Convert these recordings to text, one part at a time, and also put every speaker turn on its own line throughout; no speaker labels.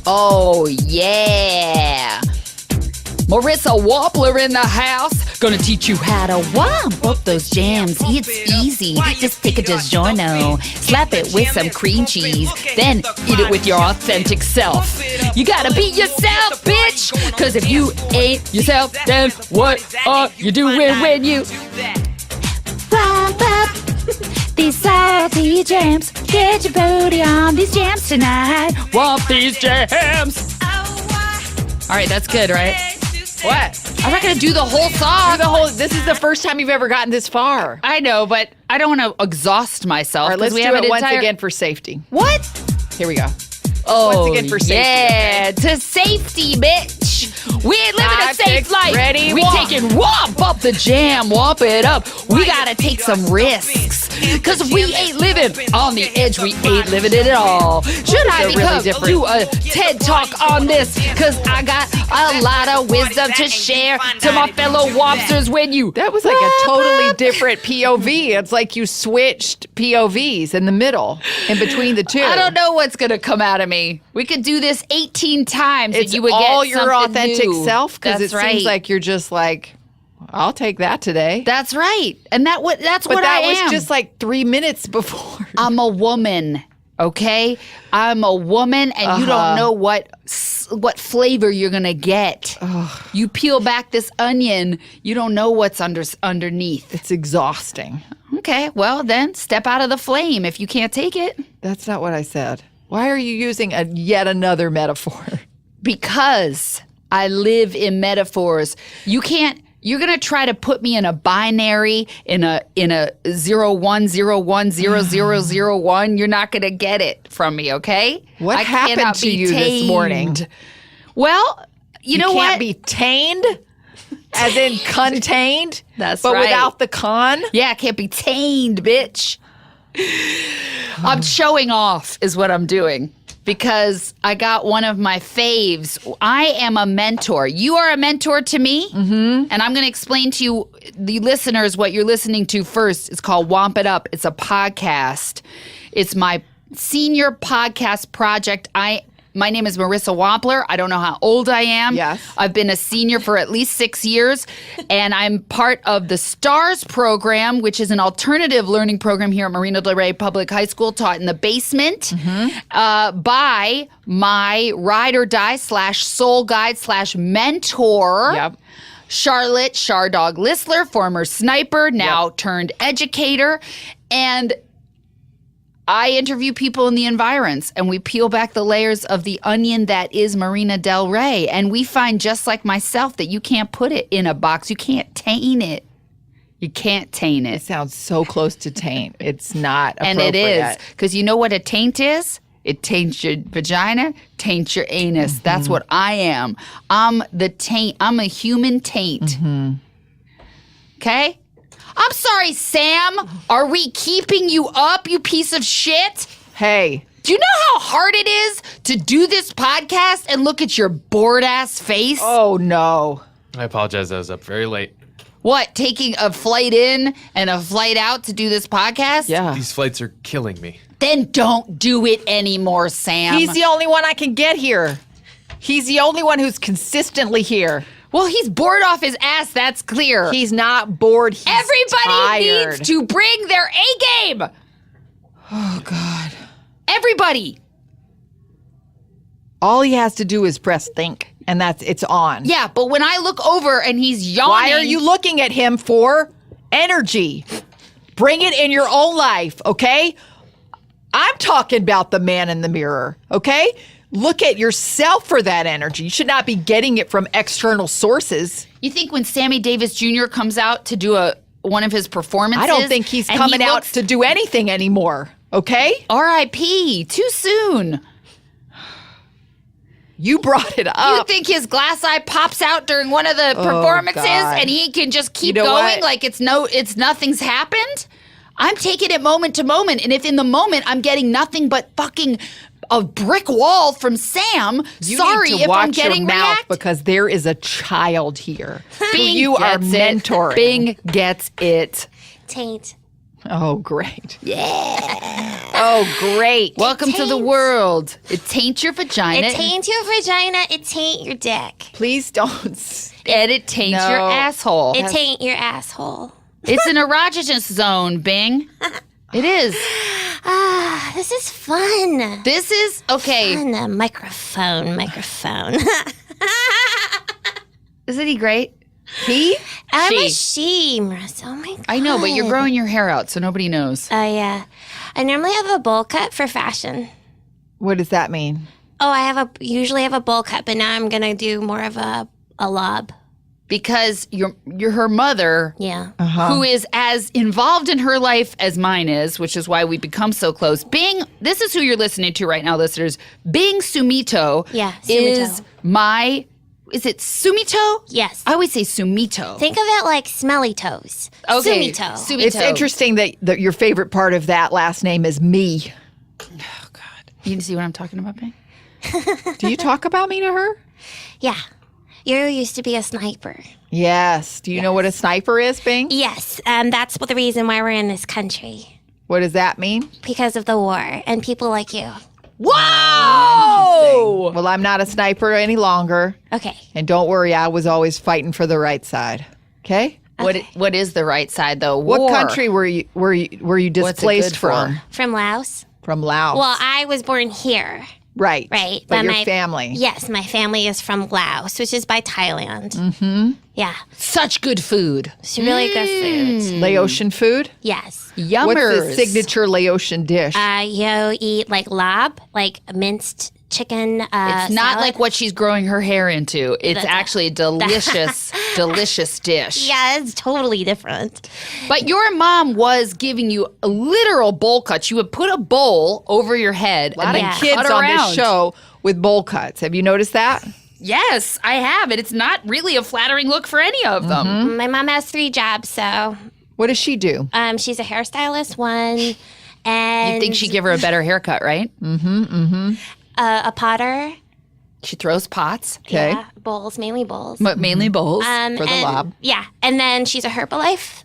Oh, yeah. Marissa Wompler in the house. Gonna teach you how to womp up those jams. It's easy. Just take a Digiorno, slap it with some cream cheese, then eat it with your authentic self. You gotta be yourself, bitch. Cause if you ain't yourself, then what are you doing when you womp up these salty jams? Get your booty on these jams tonight. Womp these jams. All right, that's good, right?
What?
I'm not going to do the whole song.
This is the first time you've ever gotten this far.
I know, but I don't want to exhaust myself.
All right, let's do it once again for safety.
What?
Here we go.
Oh,
once again for safety.
Yeah, to safety, bitch. We ain't living a safe life.
Ready,
we taking womp up the jam, womp it up. We got to take some risks. Because we ain't living on the edge. We ain't living it at all. Should I become do a TED Talk on this? Because I got a lot of wisdom to share to my fellow wompsters when you...
That was like a totally different POV. It's like you switched POVs in the middle, in between the two.
I don't know what's going to come out of me. We could do this 18 times
it's
and you would
all
get
your authentic
new.
self, because it
right.
seems like you're just like, I'll take that today.
That's right. And that's what I am.
But that was just like 3 minutes before.
I'm a woman, okay? I'm a woman, and you don't know what flavor you're going to get. You peel back this onion, you don't know what's underneath.
It's exhausting.
Okay, well then, step out of the flame if you can't take it.
That's not what I said. Why are you using yet another metaphor?
Because I live in metaphors. You're going to try to put me in a binary, in a 01010001. You're not going to get it from me, okay?
What happened to you this morning?
Well, you know what?
You can't be tamed? As in contained?
That's
but
right.
Without the con?
Yeah, I can't be tamed, bitch. I'm showing off is what I'm doing. Because I got one of my faves. I am a mentor. You are a mentor to me. Mm-hmm. And I'm going to explain to you, the listeners, what you're listening to first. It's called Womp It Up. It's a podcast. It's my senior podcast project. My name is Marissa Wompler. I don't know how old I am.
Yes.
I've been a senior for at least 6 years, and I'm part of the STARS program, which is an alternative learning program here at Marina Del Rey Public High School, taught in the basement by my ride or die / soul guide / mentor.
Yep.
Charlotte Shardog Listler, former sniper, now turned educator. And I interview people in the environs, and we peel back the layers of the onion that is Marina Del Rey. And we find, just like myself, that you can't put it in a box. You can't taint it. You can't taint it.
It sounds so close to taint. It's not appropriate.
And it is. Because you know what a taint is? It taints your vagina, taints your anus. Mm-hmm. That's what I am. I'm the taint. I'm a human taint. Mm-hmm. Okay? I'm sorry, Sam. Are we keeping you up, you piece of shit?
Hey.
Do you know how hard it is to do this podcast and look at your bored-ass face?
Oh, no.
I apologize. I was up very late.
What, taking a flight in and a flight out to do this podcast?
Yeah.
These flights are killing me.
Then don't do it anymore, Sam.
He's the only one I can get here. He's the only one who's consistently here.
Well, he's bored off his ass, that's clear.
He's not bored, he's
Everybody
tired.
needs to bring their A-game.
Oh, God.
Everybody.
All he has to do is press think, and it's on.
Yeah, but when I look over and he's yawning...
Why are you looking at him for energy? Bring it in your own life, okay? I'm talking about the man in the mirror, okay? Look at yourself for that energy. You should not be getting it from external sources.
You think when Sammy Davis Jr. comes out to do one of his performances...
I don't think he's coming out to do anything anymore, okay?
R.I.P. Too soon.
You brought it up.
You think his glass eye pops out during one of the performances and he can just keep going
what?
like it's nothing's happened? I'm taking it moment to moment, and if in the moment I'm getting nothing but fucking a brick wall from Sam, sorry if I'm getting react.
Because there is a child here
Bing
who you are mentoring.
Bing gets it.
Taint.
Oh, great.
Yeah.
Oh, great.
Welcome to the world. It tain't your vagina.
It taints your vagina. It taint your dick.
Please don't.
And it taints your asshole.
It taint your asshole.
It's an erogenous zone, Bing. It is.
This is fun.
This is, okay.
Fun. Microphone.
Isn't he great?
He?
I'm a she, Marissa. Oh, my God.
I know, but you're growing your hair out, so nobody knows.
Oh, yeah. I normally have a bowl cut for fashion.
What does that mean?
Oh, I usually have a bowl cut, but now I'm going to do more of a lob.
Because you're her mother,
Yeah.
who is as involved in her life as mine is, which is why we become so close. Bing, this is who you're listening to right now, listeners. Bing Sumito,
Yeah,
is
Sumito.
is it Sumito?
Yes.
I always say Sumito.
Think of it like smelly toes.
Okay,
Sumito.
It's interesting that your favorite part of that last name is me.
Oh, God. You see what I'm talking about, Bing?
Do you talk about me to her?
Yeah. You used to be a sniper.
Yes. Do you know what a sniper is, Bing?
Yes. That's the reason why we're in this country.
What does that mean?
Because of the war and people like you.
Whoa! Well, I'm not a sniper any longer.
Okay.
And don't worry, I was always fighting for the right side. Okay?
What is the right side, though?
What
War.
country were you displaced
good
from?
for?
From Laos?
From Laos.
Well, I was born here.
right.
Right.
But your
my
family.
Yes, my family is from Laos, which is by Thailand. Mm-hmm. Yeah.
Such good food.
It's really good food.
Laotian food?
Yes.
Yummers.
What's the signature Laotian dish?
You eat like lab, like minced chicken.
It's not
salad.
like what she's growing her hair into. It's actually a delicious, delicious dish.
Yeah, it's totally different.
But your mom was giving you a literal bowl cuts. You would put a bowl over your head
a lot
and
of
then
Yeah.
kids
cut
on
around.
this show with bowl cuts. Have you noticed that?
Yes, I have. And it's not really a flattering look for any of them.
My mom has 3 jobs, so
What does she do?
she's a hairstylist, one, and
You think she'd give her a better haircut, right?
a potter.
She throws pots,
Okay.
Yeah, bowls, mainly bowls.
but mainly bowls.
For the
and-
lob.
Yeah, and then she's a Herbalife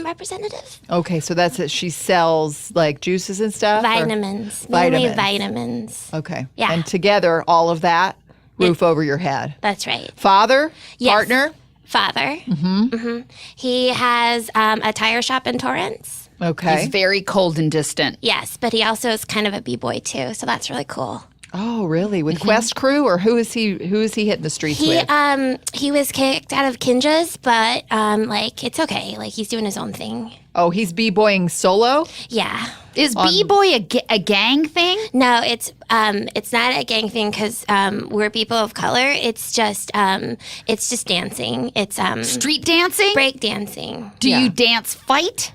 representative.
Okay, so that's it. She sells like juices and stuff? or-
Vitamins, mainly
Vitamins.
vitamins.
Okay.
Yeah.
And together, all of that, roof over your head.
That's right.
Father?
Yes.
Partner?
Father. Mm-hmm. He has a tire shop in Torrance.
Okay.
He's very cold and distant.
Yes, but he also is kind of a b-boy too, so that's really cool.
Oh, really? With Quest Crew, or who is he hitting the streets
He
with?
he was kicked out of Kinja's, but like it's okay. Like he's doing his own thing.
Oh, he's b-boying solo?
Yeah.
Is B-boy a gang thing?
No, it's not a gang thing because we're people of color. It's just dancing. It's
Street dancing?
break dancing.
Do
Yeah.
you dance fight?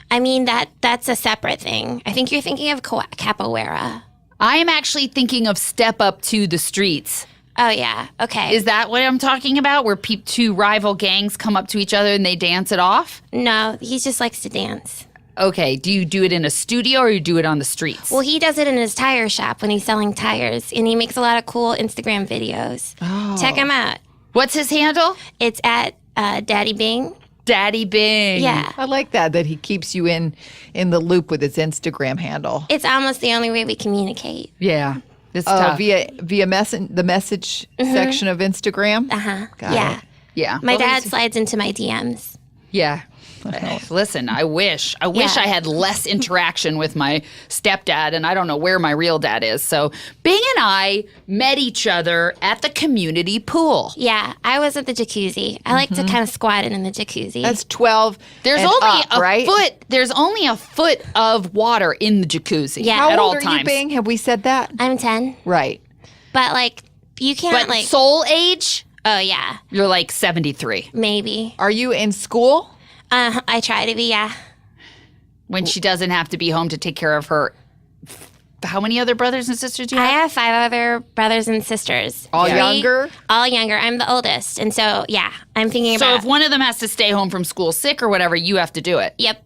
I mean that's a separate thing. I think you're thinking of capoeira.
I am actually thinking of Step Up to the Streets.
Oh yeah. Okay.
Is that what I'm talking about? Where two rival gangs come up to each other and they dance it off?
No, he just likes to dance.
Okay. Do you do it in a studio or you do it on the streets?
Well, he does it in his tire shop when he's selling tires, and he makes a lot of cool Instagram videos. Check him out.
What's his handle?
It's at Daddy Bing.
Daddy Bing.
Yeah.
I like that he keeps you in the loop with his Instagram handle.
It's almost the only way we communicate.
Yeah. It's tough.
Via the message section of Instagram?
Uh-huh.
Got
Yeah.
it.
Yeah.
My
Well,
dad slides into my DMs.
Yeah. Listen, I wish
Yeah.
I had less interaction with my stepdad, and I don't know where my real dad is. So Bing and I met each other at the community pool.
Yeah, I was at the jacuzzi. I like to kind of squat in the jacuzzi.
That's 12
There's
and
only
up, right?
There's only a foot of water in the jacuzzi
Yeah.
How
at all
old are
times.
you, Bing? Have we said that?
I'm 10,
Right.
but like you can't
But
like.
soul age,
Oh yeah,
you're like 73.
maybe.
Are you in school?
I try to be. Yeah.
When she doesn't have to be home to take care of her. How many other brothers and sisters do you
I
have?
have 5 other brothers and sisters.
All
3
younger?
All younger. I'm the oldest, and so yeah, I'm thinking
So
about.
if one of them has to stay home from school sick or whatever, you have to do it.
Yep.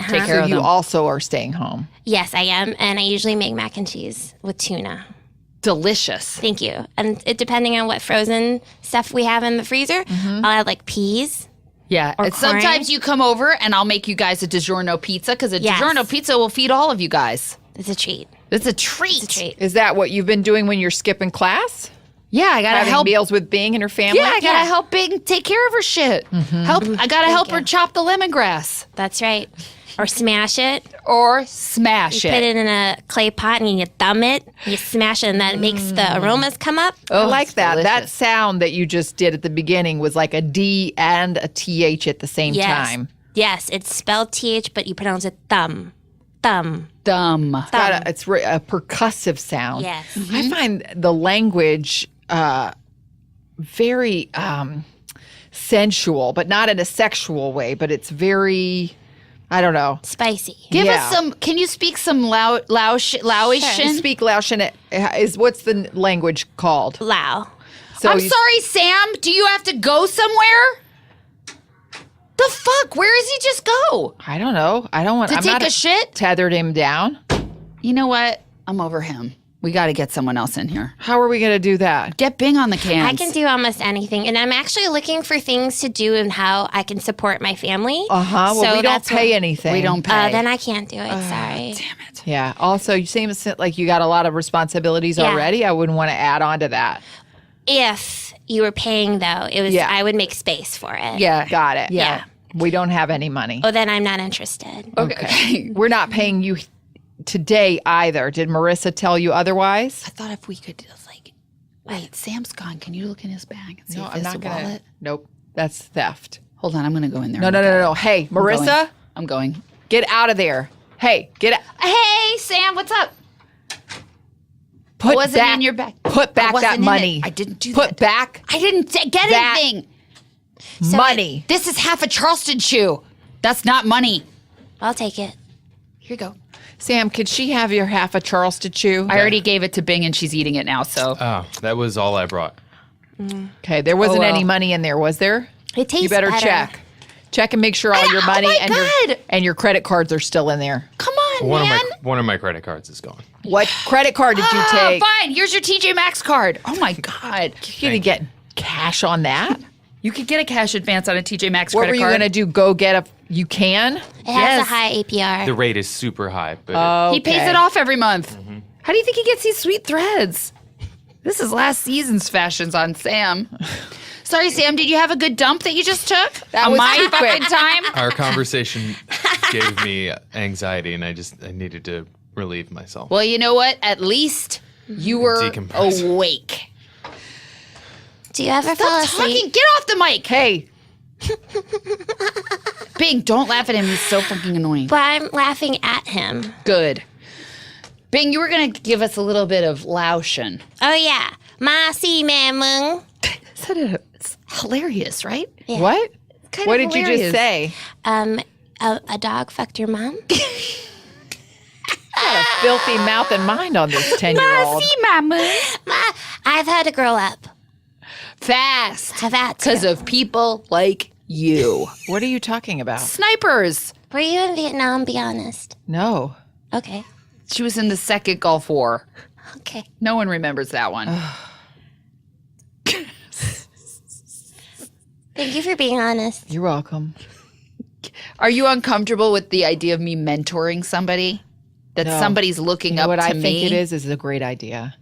Take care
So
of
you
them.
also are staying home.
Yes, I am, and I usually make mac and cheese with tuna.
Delicious.
Thank you. And it, depending on what frozen stuff we have in the freezer, I'll add like peas.
Yeah.
Or
And sometimes
corn.
you come over and I'll make you guys a Digiorno pizza because a
Yes.
Digiorno pizza will feed all of you guys.
It's a treat.
It's a treat.
It's a treat.
Is that what you've been doing when you're skipping class?
Yeah, I gotta
Having
help.
meals with Bing and her family?
Yeah, I gotta help Bing take care of her shit. I gotta help her chop the lemongrass
That's right. Or smash it.
or smash
Put
it.
it in a clay pot and you thumb it. You smash it and that makes the aromas come up.
I like
it's
that. That
delicious.
sound that you just did at the beginning was like a D and a TH at the same time.
Yes, it's spelled TH, but you pronounce it thumb. Thumb.
Dumb.
It's a percussive sound.
Yes.
I find the language very sensual, but not in a sexual way, but it's very, I don't know.
Spicy.
Give
Yeah.
us some. Can you speak some Laotian?
Speak Laotian what's the language called?
Lao.
So
I'm sorry, Sam. Do you have to go somewhere? The fuck? Where does he just go?
I don't know. I don't want
To
I'm
take
not
a shit?
Tethered him down.
You know what? I'm over him. We got to get someone else in here.
How are we going to do that?
Get Bing on the cans.
I can do almost anything. And I'm actually looking for things to do and how I can support my family.
Well,
So
we don't
that's
pay
what-
anything.
We don't pay.
Then I can't do it. Sorry.
Damn it.
Yeah. Also, you seem like you got a lot of responsibilities
Yeah.
already. I wouldn't want to add on to that.
If you were paying, though, it was.
Yeah.
I would make space for it.
Yeah.
Got it.
Yeah.
We don't have any money.
Oh, then I'm not interested.
Okay.
We're not paying you today either. Did Marissa tell you otherwise?
I thought if we could just like, wait, Sam's gone. Can you look in his bag and see
No,
if
I'm
it's
not
a
going to.
wallet?
Nope. That's theft.
Hold on, I'm gonna go in there.
No,
and
no,
look
no,
at
no,
it.
no. Hey,
I'm going.
Marissa,
I'm going.
get out of there. Hey, get out.
Hey, Sam, what's up?
Put
wasn't
back,
in your bag.
Put
I
back
wasn't
that
in it.
money.
I didn't do
Put
that.
back
I didn't get
That-
anything.
money.
This is half a Charleston shoe. That's not money.
I'll take it.
Here you go.
Sam, could she have your half a Charleston chew?
I already gave it to Bing and she's eating it now, so.
Oh, that was all I brought.
Okay, there wasn't
well.
any money in there, was there?
It tastes
You better
better.
check. Check and make sure all your
Oh
money
my
and
God.
and your credit cards are still in there.
Come on,
One
man.
of my credit cards is gone.
What credit card did you take?
Fine. Here's your TJ Maxx card. Oh my God.
You gonna get cash on that?
You could get a cash advance on a TJ Maxx
What
credit
were you
card.
gonna do? Go get a? You can.
It has
Yes.
a high APR.
The rate is super high, but
He pays
Okay.
it off every month. How do you think he gets these sweet threads? This is last season's fashions on Sam. Sorry, Sam. Did you have a good dump that you just took?
That was
my
secret.
fucking time.
our conversation gave me anxiety, and I needed to relieve myself.
Well, you know what? At least you were
Decompress.
awake.
Do you ever fall
Stop
asleep?
talking. Get off the mic.
Hey,
Bing, don't laugh at him. He's so fucking annoying.
But I'm laughing at him.
Good. Bing, you were going to give us a little bit of Laotian.
Oh, yeah. Ma si me mung.
It's hilarious, right?
what?
Kind
What
of
did you just
hilarious.
say?
A dog fucked your mom?
Got a filthy mouth and mind on this 10-year-old.
Ma, I've had to grow up.
Fast.
I've had to.
Because of people like you.
What are you talking about?
Snipers.
Were you in Vietnam? Be honest.
No.
Okay.
She was in the second Gulf War.
Okay.
No one remembers that one.
Thank you for being honest.
You're welcome.
Are you uncomfortable with the idea of me mentoring somebody? That
No.
somebody's looking
You know
up
what
to
I
me?
think it is a great idea.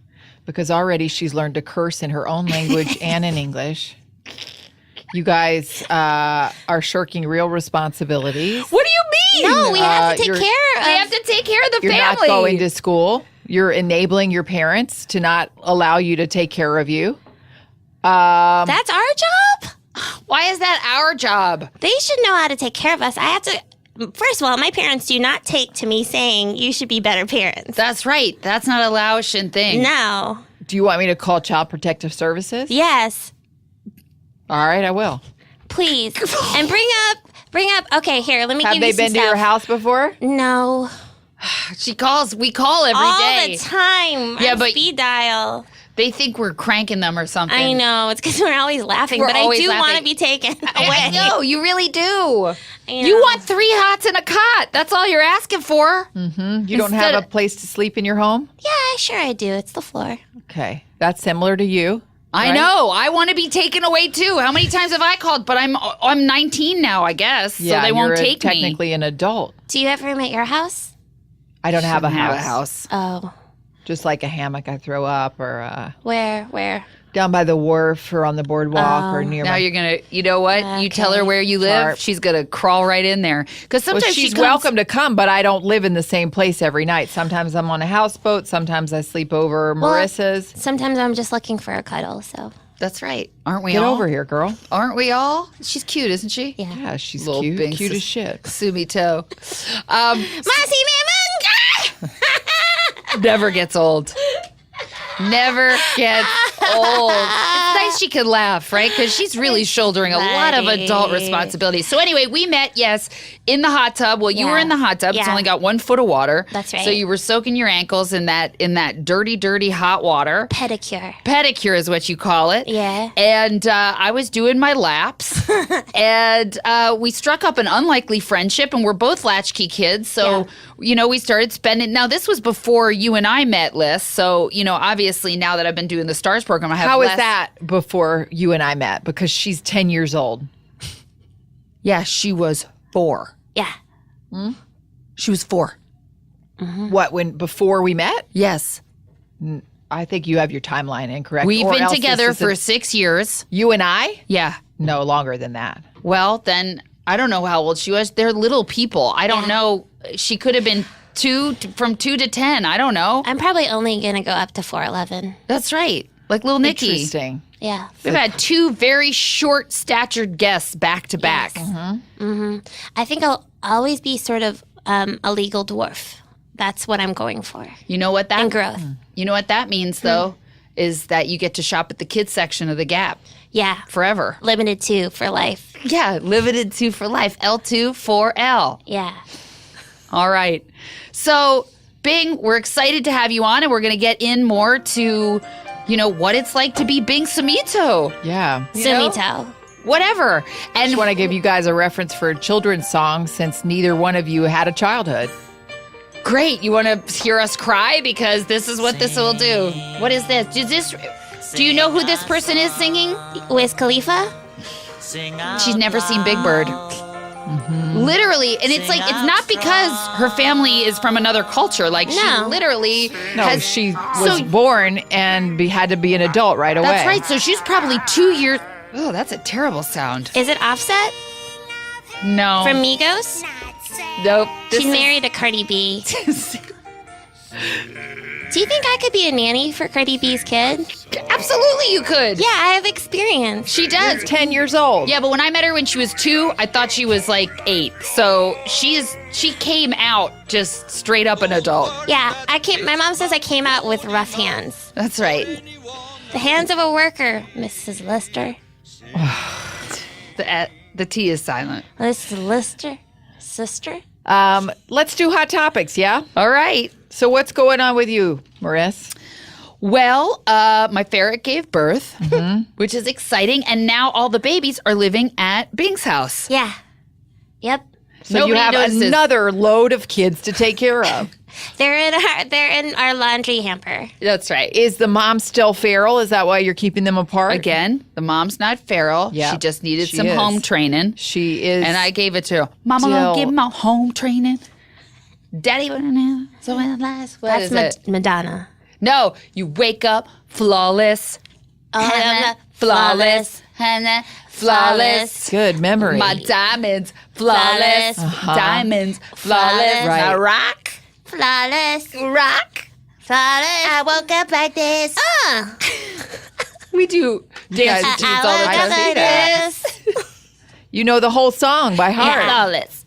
Because already she's learned to curse in her own language and in English. You guys are shirking real responsibilities.
What do you mean?
No, we have to take
you're-
care of.
We have to take care of the
You're
family.
not going to school. You're enabling your parents to not allow you to take care of you.
That's our job.
Why is that our job?
They should know how to take care of us. I have to. First of all, my parents do not take to me saying you should be better parents.
That's right. That's not a Laotian thing.
No.
Do you want me to call Child Protective Services?
Yes.
All right, I will.
Please. And bring up. Okay, here. Let me
Have
give
they
you some
been to your
stuff.
house before?
No.
She calls. We call every
All
day.
the time.
Yeah,
on
but-
speed dial.
They think we're cranking them or something.
I know. It's because we're always laughing,
We're
but I
always
do want
laughing.
to be taken away.
I know. You really do.
I
You
know.
want 3 hots and a cot. That's all you're asking for.
You don't
Instead
have a
of-
place to sleep in your home?
Yeah, sure I do. It's the floor.
Okay. That's similar to you.
I
right?
know. I want to be taken away too. How many times have I called? But I'm 19 now, I guess.
Yeah,
so they won't
you're
take me.
technically an adult.
Do you have a room at your house?
I don't have a
Have
house.
a house.
Oh,
Just like a hammock I throw up or
where?
down by the wharf or on the boardwalk or near
Now
my...
you're gonna, you know what? You tell her where you live,
Sharp.
she's gonna crawl right in there. Because
Well,
sometimes
she's
she comes,
welcome to come, but I don't live in the same place every night. Sometimes I'm on a houseboat. Sometimes I sleep over Marissa's.
Sometimes I'm just looking for a cuddle. So
That's right. Aren't we
Get
all?
over here, girl.
Aren't we all? She's cute, isn't she?
yeah.
Yeah, she's
Little
cute.
Binks
Cute
is-
as shit.
Sumito.
Masi
Never gets old. Never gets old. It's nice she can laugh, right? Because she's really shouldering a lot of adult responsibilities. So anyway, we met, yes, in the hot tub. Well, you were in the hot tub. It's
Yeah.
only got 1 foot of water.
That's right.
So you were soaking your ankles in that dirty, dirty hot water.
pedicure.
Pedicure is what you call it.
Yeah.
And I was doing my laps, and we struck up an unlikely friendship, and we're both latchkey kids. So, we started spending. Now, this was before you and I met, Liz. So, obviously, now that I've been doing the STARS program, I have
How is
less.
that before you and I met? Because she's 10 years old.
Yeah, she was 4.
Yeah.
She was 4.
What, before we met?
Yes.
I think you have your timeline incorrect.
We've
Or
been
else
together
this is
for 6 years.
You and I?
Yeah.
No, longer than that.
Well, then I don't know how old she was. They're little people. I don't know. She could have been from 2 to 10. I don't know.
I'm probably only gonna go up to 4'11".
That's right. Like little Nikki.
Interesting.
Yeah.
We've had 2 very short statured guests back to back.
I think I'll always be sort of a legal dwarf. That's what I'm going for.
You know what that
And growth.
You know what that means though is that you get to shop at the kids section of the Gap
Yeah.
forever.
Limited to for life.
Yeah, limited to for life. L2 4L.
Yeah.
All right. So, Bing, we're excited to have you on, and we're going to get in more to, what it's like to be Bing Sumito.
Yeah.
Sumito.
Whatever. And
Just want to give you guys a reference for a children's song since neither one of you had a childhood.
great. You want to hear us cry? Because this is what this will do. What is this? Do you know who this person is singing?
Wiz Khalifa?
She's never seen Big Bird. Literally, and it's not because her family is from another culture. Like she
No.
literally
No,
has.
she was born and had to be an adult right away.
That's right. So she's probably 2 years. Oh, that's a terrible sound.
Is it Offset
No.
from Migos?
Nope. This
She's
is-
married to Cardi B. Do you think I could be a nanny for Cardi B's kid?
Absolutely, you could.
Yeah, I have experience.
She does.
10 years old.
Yeah, but when I met her when she was 2, I thought she was like 8. So she came out just straight up an adult.
Yeah, my mom says I came out with rough hands.
That's right.
The hands of a worker, Mrs. Lister.
The T is silent.
Mrs. Lister? Sister?
Let's do hot topics, yeah?
All right.
So what's going on with you, Marissa?
Well, my ferret gave birth, which is exciting, and now all the babies are living at Bing's house.
Yeah. Yep.
So
Nobody
you have
notices.
another load of kids to take care of.
They're in our laundry hamper.
That's right.
Is the mom still feral? Is that why you're keeping them apart?
Again, the mom's not feral.
Yeah,
She just needed
she
some
is.
home training.
She is.
And I gave it to her. Mama
Still-
gonna give my home training. Daddy wanna know. So in the last what is
That's
it?
Madonna.
No, you wake up flawless.
Hannah,
Flawless. Hannah, flawless.
Good memory.
My diamonds, flawless. Diamonds, flawless.
Right.
I rock.
Flawless.
Rock.
Flawless. I woke up like this.
We do dance
guys-
routines all the
I
time.
woke up like this.
You know the whole song by heart.
Flawless.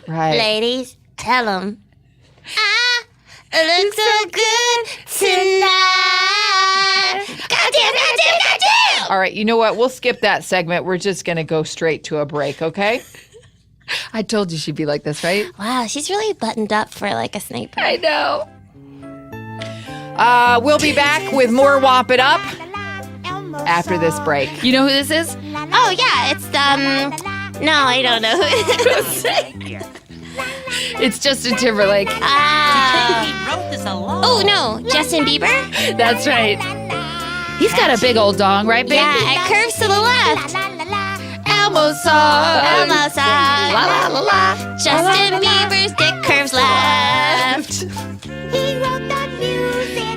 Right.
Ladies, tell them. I look so good tonight. Goddamn.
All right, you know what? We'll skip that segment. We're just going to go straight to a break, okay?
I told you she'd be like this, right?
Wow, she's really buttoned up for like a sniper.
I know.
We'll be back with more Womp It Up after this break.
You know who this is?
Oh yeah, it's no, I don't know who it is.
It's Justin Timberlake.
Oh no, Justin Bieber?
That's right. He's got a big old dong, right, babe?
Yeah, it curves to the left.
Elmo song.
Almost
La la la la.
Justin Bieber's dick curves left.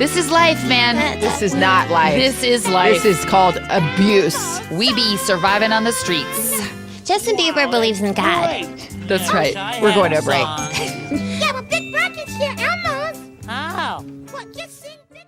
This is life, man.
This is not life.
This is life.
This is called abuse.
We be surviving on the streets.
Justin Bieber believes in God.
That's right.
We're going to a break.
Yeah, but Big Bucket's here, Elmo's. Oh. Well, just sing Big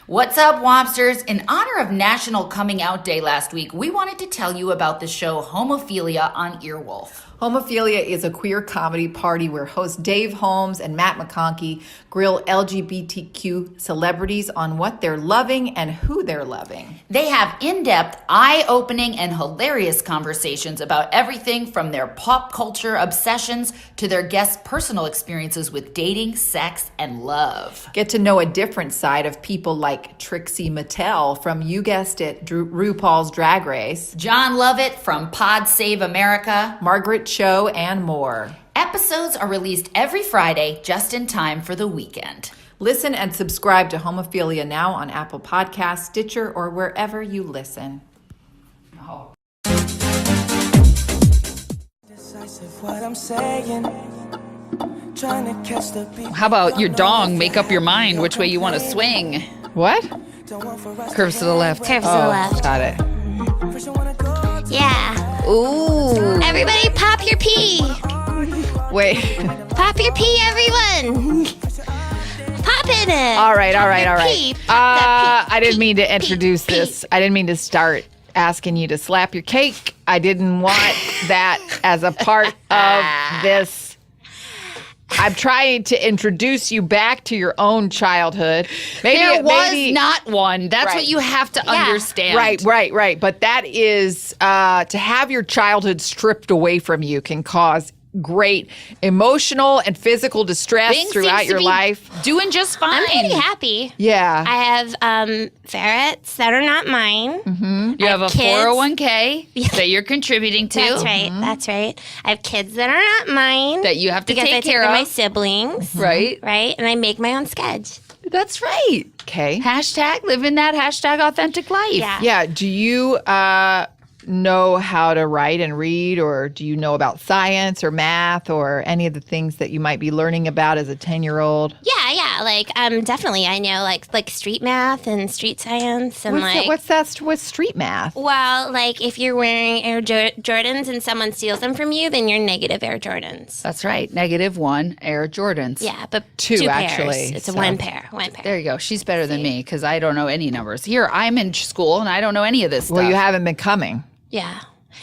What's up, Wompsters? In honor of National Coming Out Day last week, we wanted to tell you about the show Homophilia on Earwolf.
Homophilia is a queer comedy party where hosts Dave Holmes and Matt McConkey grill LGBTQ celebrities on what they're loving and who they're loving.
They have in-depth, eye-opening, and hilarious conversations about everything from their pop culture obsessions to their guests' personal experiences with dating, sex, and love.
Get to know a different side of people like Trixie Mattel from, you guessed it, RuPaul's Drag Race,
John Lovett from Pod Save America,
Margaret Cho, and more.
Episodes are released every Friday, just in time for the weekend.
Listen and subscribe to Homophilia now on Apple Podcasts, Stitcher, or wherever you listen.
How about your dong? Make up your mind which way you want to swing.
What?
Curves to the left.
Curves to the left.
Got it.
Yeah.
Ooh.
Everybody pop your pee.
Wait.
Pop your pee, everyone. Pop in it.
All right.
Pee. Pop that pee.
I didn't mean to
Pee.
introduce
Pee.
this. I didn't mean to start asking you to slap your cake. I didn't want that as a part of this. I'm trying to introduce you back to your own childhood.
There was not one. That's
Right.
what you have to understand.
Right. But that is, to have your childhood stripped away from you can cause great emotional and physical distress
Bing
throughout
seems to
your
be
life.
Doing just fine.
I'm pretty happy.
Yeah.
I have ferrets that are not mine.
Mm-hmm.
You have a
kids.
401k that you're contributing to.
That's right. That's right. I have kids that are not mine.
That you have to
because
take
I
care
them
of.
my siblings.
Right.
Right. And I make my own sketch.
That's right.
Okay.
Hashtag living that hashtag authentic life.
Yeah.
Yeah. Do you know how to write and read, or do you know about science or math or any of the things that you might be learning about as a 10-year-old?
Yeah. Like definitely. I know like street math and street science and
What's street math?
Well, like if you're wearing Air Jordans and someone steals them from you, then you're negative Air Jordans.
That's right. -1 Air Jordans.
Yeah, but
Two,
pairs.
actually,
It's
so.
a one pair.
There you go. She's better than me because I don't know any numbers. Here, I'm in school and I don't know any of this stuff.
Well, you haven't been coming.
Yeah.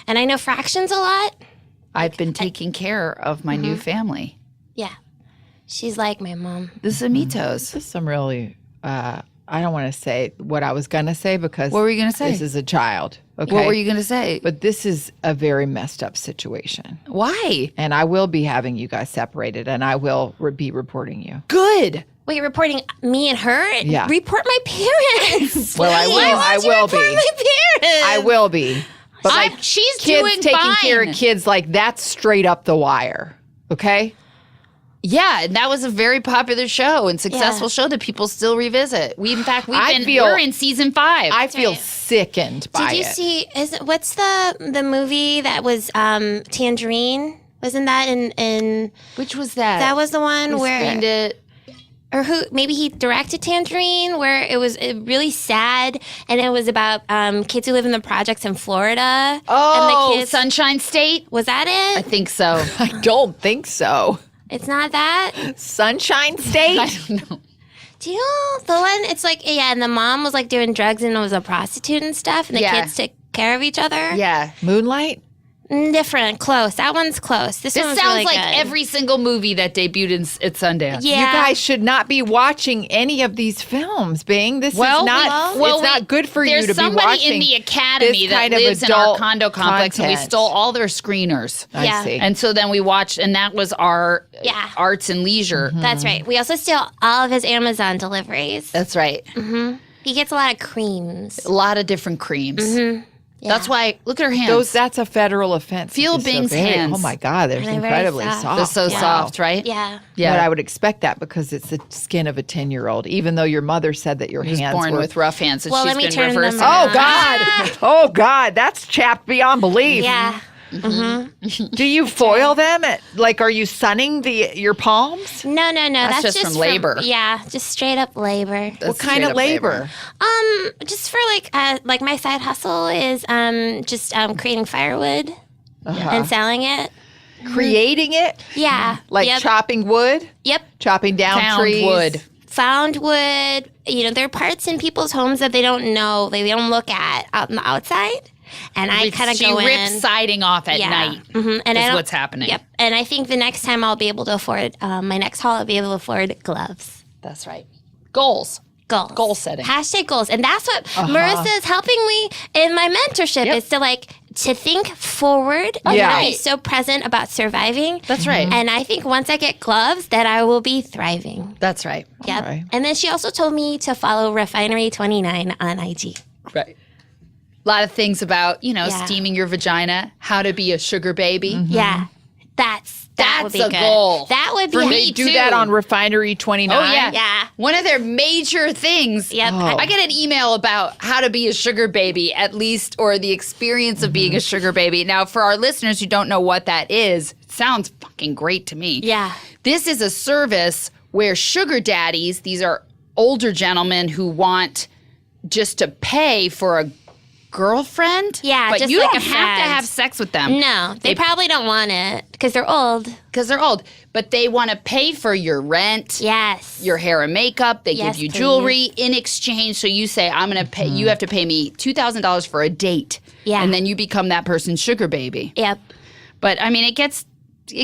And I know fractions a lot.
I've been taking care of my new family.
Yeah. She's like my mom.
The Sumitos.
This is some really, I don't want to say what I was going to say because
What were you gonna say?
This is a child. Okay.
What were you going to say?
But this is a very messed up situation.
Why?
And I will be having you guys separated, and I will be reporting you.
Good.
Wait, reporting me and her?
Yeah.
Report my parents.
Well, I will.
Why
I
won't you
will
report
be.
my parents?
I will be. But
She's
kids
doing
taking
fine.
care of kids, like that's straight up the wire. Okay?
Yeah, and that was a very popular show and successful show that people still revisit. We're in season 5.
I feel
right.
sickened by
Did you
it.
see? What's the movie that was Tangerine? Wasn't that in?
Which was that?
That was the one
Who
where
screened it?
or who maybe he directed Tangerine, where it was really sad, and it was about kids who live in the projects in Florida.
Oh,
and the kids,
Sunshine State?
was that
I
it?
think so.
I don't think so.
It's not that.
Sunshine State?
I don't know.
Do you know the one? It's like and the mom was like doing drugs and was a prostitute and stuff, and the
Yeah.
kids took care of each other.
Yeah.
Moonlight?
Different, close. That one's close. This
This
one was
sounds
really
like
good.
every single movie that debuted at Sundance.
Yeah.
You guys should not be watching any of these films, Bing. This is not it's not good for you to be
There's somebody
watching
in the academy
this
that
kind of
lives in our
adult
condo complex, and we
content.
stole all their screeners.
Yeah.
I see.
And so then we watched, and that was our
Yeah.
arts and leisure.
That's right. We also steal all of his Amazon deliveries.
That's right.
He gets a lot of creams.
A lot of different creams. That's why, look at her hands.
That's a federal offense.
Feel
It's so
Bing's
very-
hands.
Oh my God, they're
And they're very
incredibly
soft.
soft.
They're so
Yeah.
soft, right?
Yeah.
Yeah.
But I would expect that because it's the skin of a 10-year-old, even though your mother said that your
He was
hands
born
were...
with rough hands, and
Well,
she's
let me
been
turn them
reversing.
around.
Oh God! Oh God! That's chapped beyond belief.
Yeah.
Do you foil them? Are you sunning your palms?
No. That's
just from labor.
Yeah, just straight up labor.
What kind of labor?
Just for like my side hustle is just creating firewood and selling it.
Creating it?
Yeah. Yep.
Chopping wood?
Yep.
Chopping down
Found
trees?
wood.
Found wood. There are parts in people's homes that they don't know, they don't look at out on the outside. And I kind of go in.
She rips siding off at night.
Mm-hmm. And
is what's happening.
Yep. And I think the next time I'll be able to afford, my next haul, I'll be able to afford gloves.
That's right. Goals.
Goals.
Goal setting.
Hashtag goals. And that's what Marissa is helping me in my mentorship is to think forward and
Yeah.
not be so present about surviving.
That's right.
And I think once I get gloves, that I will be thriving.
That's right.
Yep.
right.
And then she also told me to follow Refinery29 on IG.
Right. A lot of things about,
Yeah.
steaming your vagina, how to be a sugar baby.
Yeah. That would be
a
good.
goal.
That would be
For
a-
me,
They do
too.
that on Refinery 29?
Oh, yeah.
Yeah.
One of their major things.
Yep.
I get an email about how to be a sugar baby, at least, or the experience of being a sugar baby. Now, for our listeners who don't know what that is, it sounds fucking great to me.
Yeah.
This is a service where sugar daddies, these are older gentlemen who want just to pay for a girlfriend.
Yeah,
but
just
you
like
don't
a
have to
friend.
have sex with them.
No, they probably don't want it because they're old.
Because they're old. But they want to pay for your rent.
Yes.
Your hair and makeup. They
Yes,
give you
please.
jewelry in exchange. So you say, I'm going to pay, you have to pay me $2,000 for a date.
Yeah.
And then you become that person's sugar baby.
Yep.
But I mean, it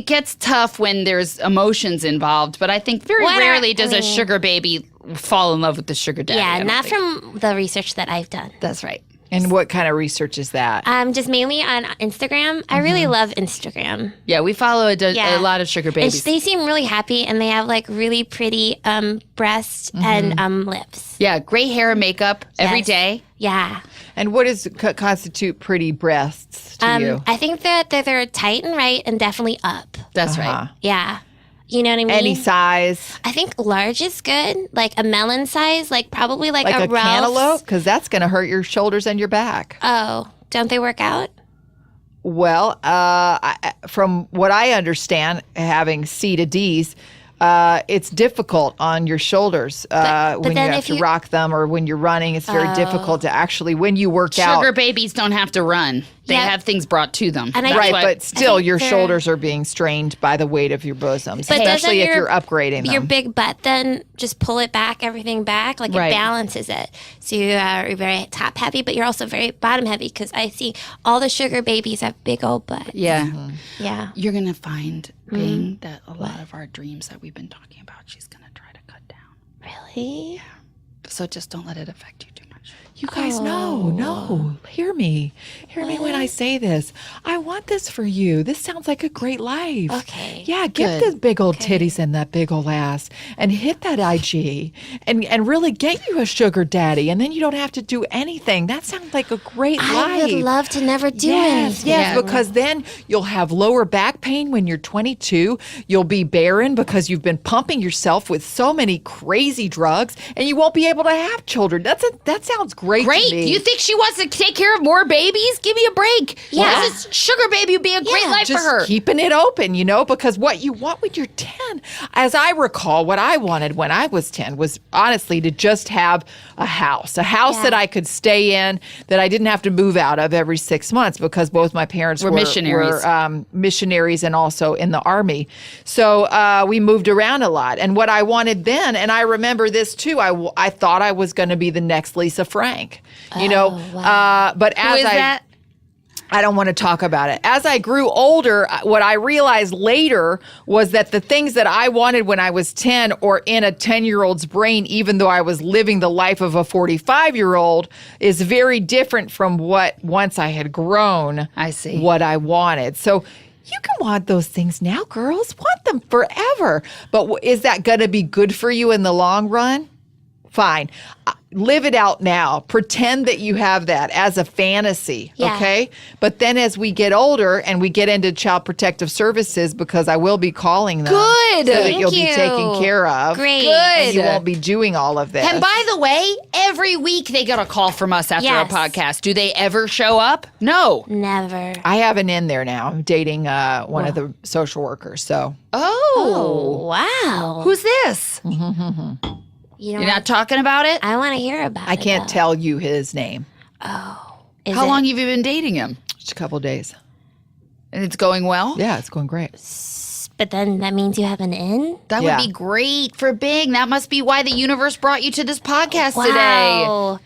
gets tough when there's emotions involved. But I think very rarely does a sugar baby fall in love with the sugar daddy. I
Yeah,
don't
not
think.
from the research that I've done.
That's right.
And what kind of research is that?
Just mainly on Instagram. I really love Instagram.
Yeah, we follow
Yeah.
a lot of sugar
And
babies.
they seem really happy, and they have like really pretty breasts and lips.
Yeah, great hair and makeup every
Yes.
day.
Yeah.
And what does constitute pretty breasts to you?
I think that they're tight and right, and definitely up.
That's
Uh-huh.
right.
Yeah. You know what I mean?
Any size?
I think large is good, like a melon size, like probably like
Like a
Ralph's.
cantaloupe? Because that's going to hurt your shoulders and your back.
Oh, don't they work out?
Well, from what I understand, having C to D's, it's difficult on your shoulders
but
when you
then
have
if
to
you-
rock them or when you're running. It's very difficult to actually, when you work out.
Sugar babies don't have to run. They
Yeah.
have things brought to them.
And I
That's
Right,
why-
but still,
think
your
they're-
shoulders are being strained by the weight of your bosoms,
But
especially if
doesn't
you're upgrading them.
Your big butt then just pull it back, everything back, like
Right.
it balances it. So you're very top heavy, but you're also very bottom heavy because I see all the sugar babies have big old butts.
yeah.
Yeah.
You're going to find, Bing, that a lot of our dreams that we've been talking about, she's going to try to cut down.
Really?
So just don't let it affect you too much.
You guys, no. Hear me. Hear me when I say this. I want this for you. This sounds like a great life.
Okay.
Yeah, get
Good.
the big old titties and that big old ass and hit that IG and really get you a sugar daddy. And then you don't have to do anything. That sounds like a great
I
life.
would love to never do
Yes,
anything.
yes, because then you'll have lower back pain when you're 22. You'll be barren because you've been pumping yourself with so many crazy drugs, and you won't be able to have children. That sounds great.
Great.
To me.
You think she wants to take care of more babies? Give me a break.
Yeah.
This is sugar baby would be a great life
just
for her.
keeping it open, because what you want when you're 10, as I recall, what I wanted when I was 10 was honestly to just have a house that I could stay in, that I didn't have to move out of every 6 months because both my parents were
missionaries.
missionaries and also in the army. So we moved around a lot. And what I wanted then, and I remember this too, I thought I was going to be the next Lisa Frank, but
Who
as
is that?
I don't want to talk about it. As I grew older, what I realized later was that the things that I wanted when I was 10 or in a 10-year-old's brain, even though I was living the life of a 45-year-old, is very different from what once I had grown,
I see.
what I wanted. So you can want those things now, girls. Want them forever. But is that going to be good for you in the long run? Fine. live it out now. Pretend that you have that as a fantasy,
Yeah.
okay? But then as we get older and we get into Child Protective Services, because I will be calling them.
Good.
So that
Thank
you'll be
you.
taken care of.
Great.
And you
Good.
won't be doing all of this.
And by the way, every week they get a call from us after
Yes.
a podcast. Do they ever show up? No.
Never.
I have an in there now. I'm dating one of the social workers. So
Oh, wow.
Who's this?
You know
You're
what?
not talking about it?
I want to hear about
I
it.
can't
though.
tell you his name.
Is
How
it-
long have you been dating him?
Just a couple of days.
And it's going well?
Yeah, it's going great.
But then that means you have an in?
That
Yeah.
would be great for Bing. That must be why the universe brought you to this podcast today.
Wow.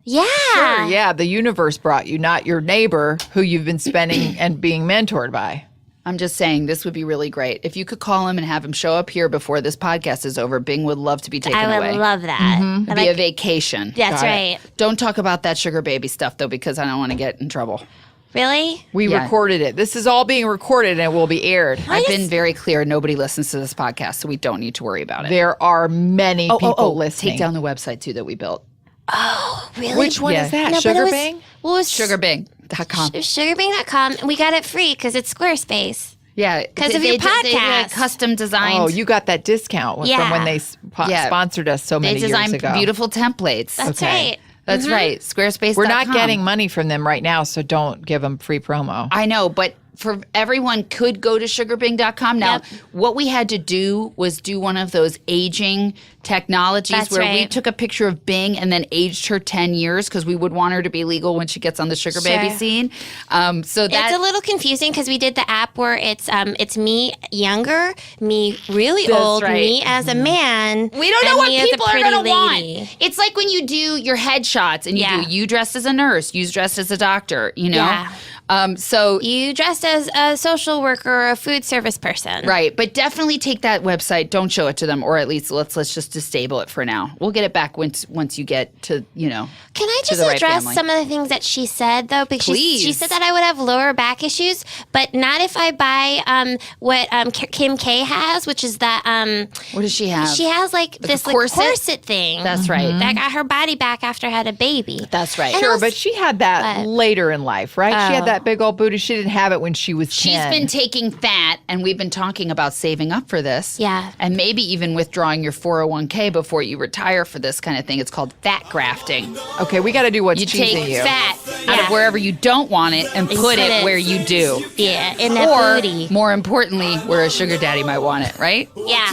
Yeah.
Sure, yeah, the universe brought you, not your neighbor who you've been spending and being mentored by.
I'm just saying this would be really great. If you could call him and have him show up here before this podcast is over, Bing would love to be taken
I
away.
would love that.
It'd be a vacation.
That's
Got it.
right.
Don't talk about that sugar baby stuff though, because I don't want to get in trouble.
Really?
We
Yeah.
recorded it. This is all being recorded and it will be aired.
I've been very clear. Nobody listens to this podcast, so we don't need to worry about it.
There are many people listening.
Take down the website too that we built.
Really?
Which one
Yeah.
is that?
No, but
Sugar
it was,
Bang?
Well, it was
Sugarbing.com.
Sugarbing.com. We got it free because it's Squarespace.
Yeah,
'Cause of your
They did
podcast.
custom designed.
Oh, you got that discount from
Yeah.
when they
Yeah.
sponsored us so
they
many years
designed
ago.
beautiful templates.
That's
Okay.
right.
That's right. Squarespace.
We're not getting money from them right now, so don't give them free promo.
I know, but for everyone could go to sugarbing.com. Now,
Yep.
what we had to do was do one of those aging technologies
That's
where we
right.
took a picture of Bing and then aged her 10 years because we would want her to be legal when she gets on the sugar baby
Sure.
scene. So that
It's a little confusing because we did the app where it's me younger, me really
That's
old,
right.
me as a man.
we don't know
and
what
me as a
people are
pretty
going to want.
lady.
It's like when you do your headshots and you
Yeah.
do you dressed as a nurse, you dressed as a doctor, you know?
Yeah.
So
You dressed as a social worker or a food service person.
right, but definitely take that website. Don't show it to them, or at least let's just disable it for now. We'll get it back once you get to
Can I
to
just
the right
address
family.
some of the things that she said though? Because she
Please.
said that I would have lower back issues, but not if I buy what Kim K has, which is that
What does she have?
she has like
a
this
corset?
like corset thing.
That's right.
That got her body back after had a baby.
That's right.
And
Sure,
also-
but she had that
But-
later in life, right? She
Oh.
had that big old booty. She didn't have it when she was 10.
She's been taking fat, and we've been talking about saving up for this.
Yeah.
And maybe even withdrawing your 401k before you retire for this kind of thing. It's called fat grafting.
Okay, we got to do what's
You
cheesing
take
you.
fat out
Yeah.
of wherever you don't want it and put it where you do.
Yeah, in that
Or,
booty.
more importantly, where a sugar daddy might want it, right?
Yeah.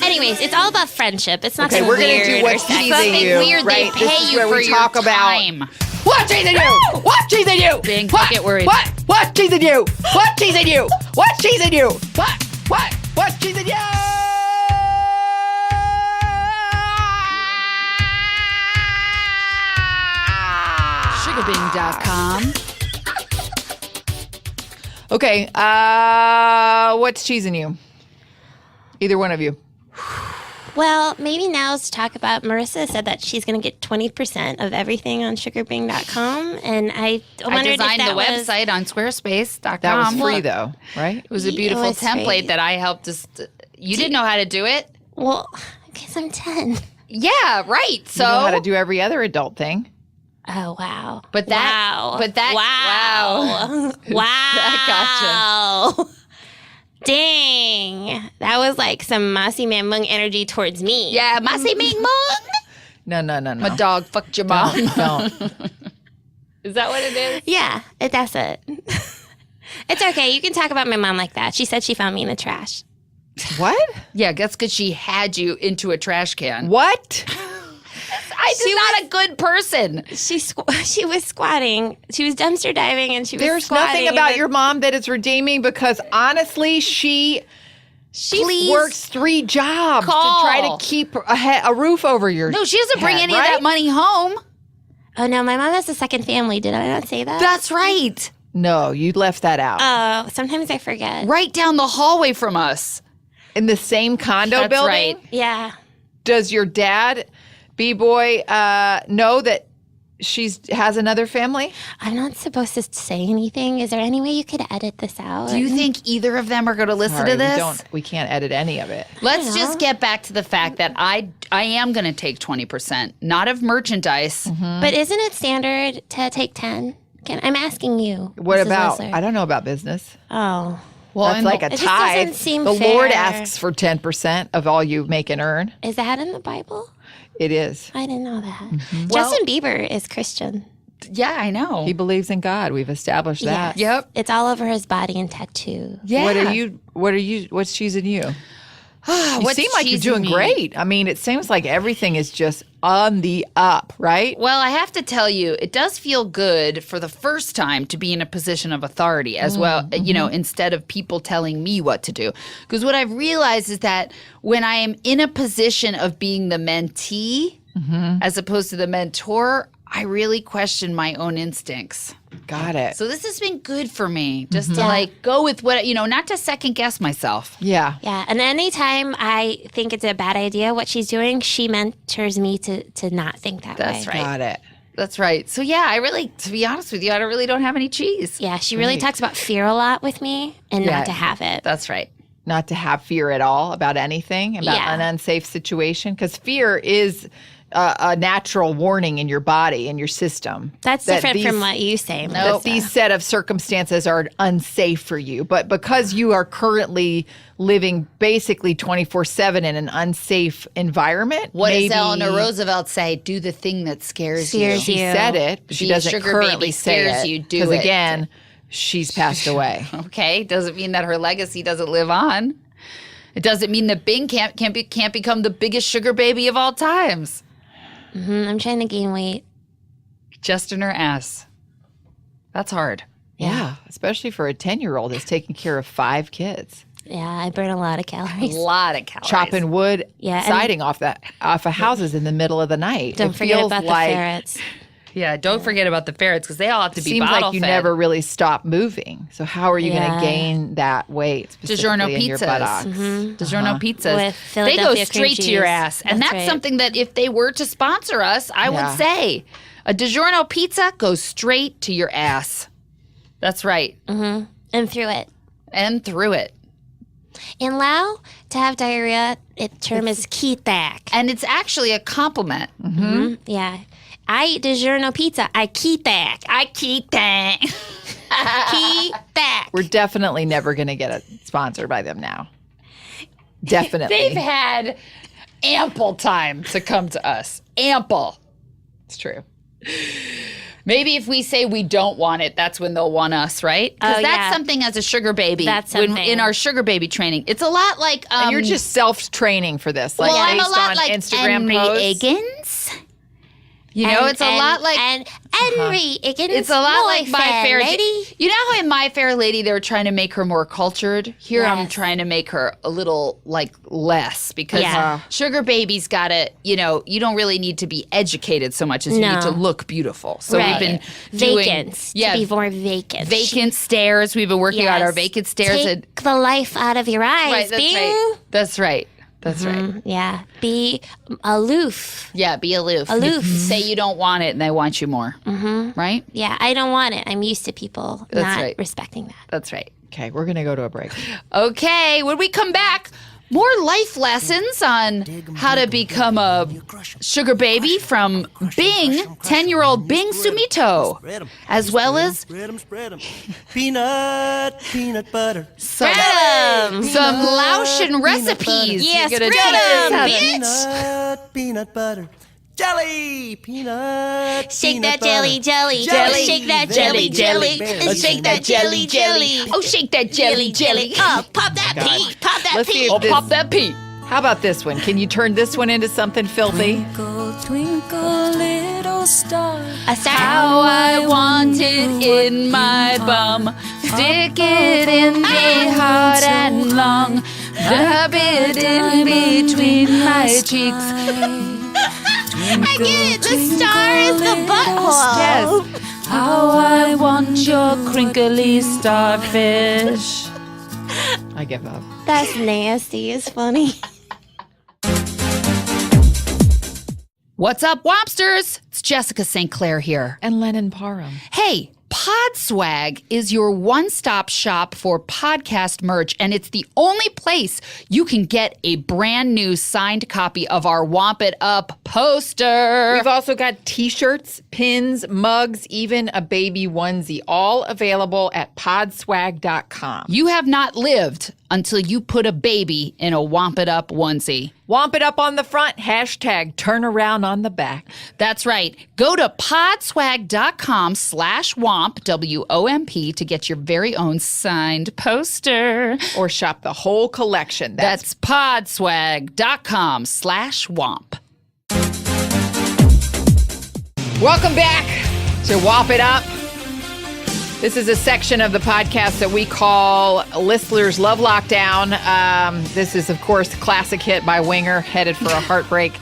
Anyways, it's all about friendship. It's
Okay,
nothing
we're gonna
weird
do
or
what's
sexy.
cheesing
Something
you,
weird,
right?
they
This
pay
is
you
where
for
we
your
talk about
time.
what cheesing you? What cheesing you?
Bing,
what?
don't get worried.
What cheesing you? What cheesing you? What cheesing you? What cheesing you?
Sugarbing.com.
Okay, what's cheesing you? Either one of you.
Well, maybe now is to talk about Marissa said that she's going to get 20% of everything on sugarbing.com. And I
I
wondered
designed
if
the
that was,
website on squarespace.com.
That was free, though, right?
It was a
It
beautiful
was
template
free.
that I helped us. You didn't know how to do it?
Well, because I'm 10.
Yeah, right. So
You know how to do every other adult thing.
Oh, wow.
But that-
Wow.
but that-
Wow. Wow.
Gotcha.
Dang. That was like some Mossy Man Mung energy towards me.
Yeah, Masi Ming Mung.
No.
My dog fucked your mom.
Don't.
Is that what it is?
Yeah, that's it. It's okay. You can talk about my mom like that. She said she found me in the trash.
What?
Yeah, that's because she had you into a trash can.
What?
She's not a good person.
She was squatting. She was dumpster diving, and she was
There's
squatting.
nothing about your mom that is redeeming because honestly, she
Please.
works 3 jobs
Call.
to try to keep a roof over your
No, she doesn't bring
head,
any
right?
of that money home.
Oh no, my mom has a second family. Did I not say that?
That's right.
No, you left that out.
Oh, sometimes I forget.
Right down the hallway from us.
In the same condo
That's
building?
right.
Yeah.
Does your dad, B-boy, know that has another family?
I'm not supposed to say anything. Is there any way you could edit this out?
Do you think either of them are going to listen
Sorry,
to this?
we can't edit any of it.
Let's just get back to the fact that I am going to take 20%, not of merchandise.
But isn't it standard to take 10? I'm asking you.
What
Mrs.
about?
Whistler.
I don't know about business.
Oh.
Well,
That's like a
It just
tithe.
doesn't seem
the Lord
fair.
asks for 10% of all you make and earn.
Is that in the Bible?
It is.
I didn't know that. Justin Bieber is Christian.
Yeah, I know.
He believes in God. We've established that.
Yep.
It's all over his body and tattoo.
Yeah.
What's cheesing you? You
What's
seem like you're
cheesing
doing
me?
great. I mean, it seems like everything is just on the up, right?
Well, I have to tell you, it does feel good for the first time to be in a position of authority as well, instead of people telling me what to do. Because what I've realized is that when I am in a position of being the mentee as opposed to the mentor, I really question my own instincts.
Got it.
So this has been good for me, just to go with what, not to second guess myself.
Yeah.
Yeah, and anytime I think it's a bad idea what she's doing, she mentors me to not think that
That's
way.
right.
Got it.
That's right. So yeah, to be honest with you, I really don't have any cheese.
Yeah, she really talks about fear a lot with me and
Yeah.
not to have it.
That's right.
Not to have fear at all about anything, about
Yeah.
an unsafe situation, because fear is a natural warning in your body, in your system.
That's
that
different
these-
from what you say.
That these set of circumstances are unsafe for you. But because you are currently living basically 24/7 in an unsafe environment,
What
maybe
does Eleanor Roosevelt say? Do the thing that scares
Scares
you.
She
you.
said it, but she
Be a
doesn't
sugar
currently
baby
say
scares
it.
you, do
Because
it.
again, she's passed away.
Okay, doesn't mean that her legacy doesn't live on. It doesn't mean that Bing can't become the biggest sugar baby of all times.
I'm trying to gain weight.
Just in her ass. That's hard.
Yeah, especially for a 10-year-old that's taking care of 5 kids.
Yeah, I burn a lot of
A
calories.
lot of calories.
Chopping wood,
Yeah, and-
siding off of houses in the middle of the night.
Don't
It
forget
feels
about
like,
the ferrets.
Yeah, don't forget about the ferrets because they all have to be
Seems
bottle
like you
fed.
never really stop moving. So how are you going
Yeah.
to gain that weight?
Digiorno
specifically in your
pizzas.
buttocks?
DiGiorno pizzas.
With
They go
Philadelphia cream
straight to your
cheese.
ass. And that's
right.
something that if they were to sponsor us, I
Yeah.
would say a DiGiorno pizza goes straight to your ass. That's right.
And through it.
And through it.
In Lao, to have diarrhea, its term is kitak.
And it's actually a compliment.
Yeah. I eat DiGiorno pizza. I kitak.
I keep that.
Kitak.
We're definitely never going to get it sponsored by them now. Definitely.
They've had ample time to come to us. Ample.
It's true.
Maybe if we say we don't want it, that's when they'll want us, right? Because
Oh,
that's
yeah.
something as a sugar baby.
That's
when-
something.
in our sugar baby training. It's a lot like
And you're just self-training for this. Like
well, I'm
based
a lot
on
like
Instagram
Henry
posts.
Higgins. You know, it's a lot like
And Henry Higgins.
it's a lot like My Fair
Lady.
You know how in My Fair Lady they were trying to make her more cultured? Here I'm
Yes.
trying to make her a little like less because
Yeah.
sugar baby's gotta, you don't really need to be educated so much as you need
No.
to look beautiful. So
Right.
we've been doing
Vacant. To be more vacant.
vacant stares. We've been working on our
Yes.
vacant stares.
Take the life out of your eyes.
Right, that's
Bing.
right. That's right. That's right.
Yeah. Be aloof.
Yeah, be aloof.
Aloof.
Say you don't want it and they want you more. Mm-hmm. Right?
Yeah, I don't want it. I'm used to people
That's
not
right.
respecting that.
That's right.
Okay, we're going to go to a break.
Okay, when we come back, more life lessons on how to become a sugar baby from Bing, 10-year-old Bing Sumito, as well as
Spread 'em. Peanut butter.
some Laotian recipes.
Yeah,
You're gonna
spread
teach
'em,
us how to-
Peanut butter. Jelly. Peanut.
Shake
peanut
that
butter.
jelly, jelly. Shake that jelly, jelly. Shake that jelly, jelly.
Oh, shake that jelly, jelly.
Oh, pop that pea. Pop that
Let's see
pea.
if
Oh,
this-
pop that pea.
How about this one? Can you turn this one into something filthy?
Twinkle, little star.
A star.
How I want it in my bum. Stick it in me hard and long. Rub it in between my cheeks.
I get it. The star is the butthole.
Yes. How I want your crinkly starfish.
I give up.
That's nasty. It's funny.
What's up, Wompsters? It's Jessica St. Clair here.
And Lennon Parham.
Hey, Podswag is your one-stop shop for podcast merch, and it's the only place you can get a brand new signed copy of our Womp It Up poster.
We've also got t-shirts, pins, mugs, even a baby onesie, all available at podswag.com.
You have not lived until you put a baby in a Womp It Up onesie.
Womp it up on the front, hashtag turn around on the back.
That's right. Go to podswag.com/womp, W-O-M-P, to get your very own signed poster.
Or shop the whole collection.
That's podswag.com/womp.
Welcome back to Womp It Up. This is a section of the podcast that we call Listener's Love Lockdown. This is, of course, a classic hit by Winger, Headed for a Heartbreak.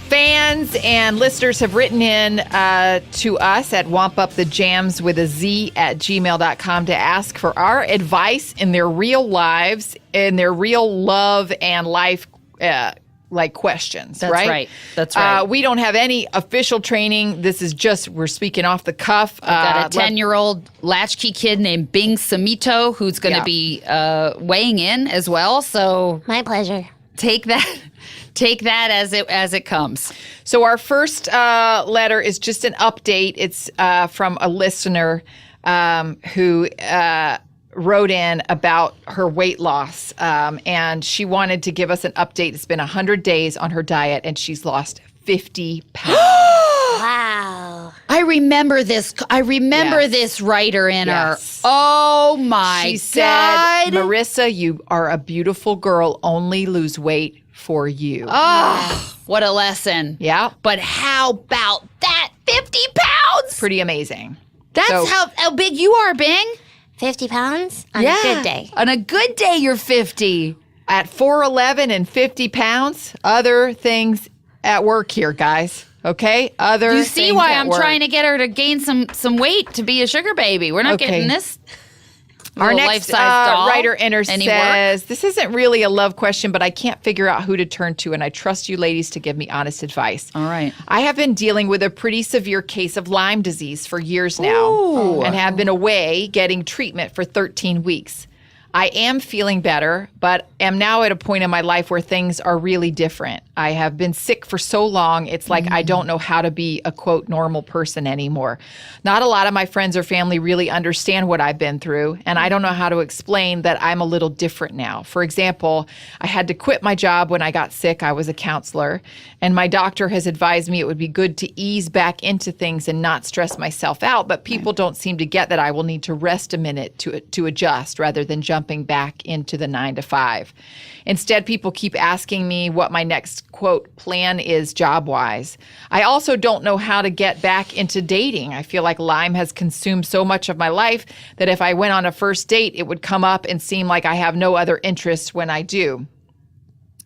Fans and listeners have written in to us at wompupthejams@gmail.com to ask for our advice in their real lives, in their real love and life questions.
That's
right.
right. That's right.
We don't have any official training. This is just, we're speaking off the cuff.
Got a 10-year-old latchkey kid named Bing Sumito who's going to be weighing in as well. So
My pleasure.
take that as it comes.
So our first letter is just an update. It's from a listener who wrote in about her weight loss, and she wanted to give us an update. It's been 100 days on her diet, and she's lost 50 pounds.
Wow.
I remember this.
Yes.
This writer in
Yes.
her. Oh my
She said,
God.
Marissa, you are a beautiful girl. Only lose weight for you.
Oh, what a lesson.
Yeah.
But how about that 50 pounds?
Pretty amazing.
That's
So-
how big you are, Bing.
50 pounds on a good day.
On a good day, you're 50.
At 4'11" and 50 pounds, other things at work here, guys. Okay? Other
You see
things
why
at
I'm
work.
trying to get her to gain some weight to be a sugar baby. We're not
Okay.
getting this.
Our
little
next
life-size doll.
writer enters
Any work?
says, this isn't really a love question, but I can't figure out who to turn to, and I trust you ladies to give me honest advice.
All right.
I have been dealing with a pretty severe case of Lyme disease for years now and have been away getting treatment for 13 weeks. I am feeling better, but am now at a point in my life where things are really different. I have been sick for so long, it's like I don't know how to be a, quote, normal person anymore. Not a lot of my friends or family really understand what I've been through, and I don't know how to explain that I'm a little different now. For example, I had to quit my job when I got sick. I was a counselor, and my doctor has advised me it would be good to ease back into things and not stress myself out, but people don't seem to get that I will need to rest a minute to adjust rather than jumping back into the 9 to 5. Instead, people keep asking me what my next, quote, plan is job-wise. I also don't know how to get back into dating. I feel like Lyme has consumed so much of my life that if I went on a first date, it would come up and seem like I have no other interests when I do.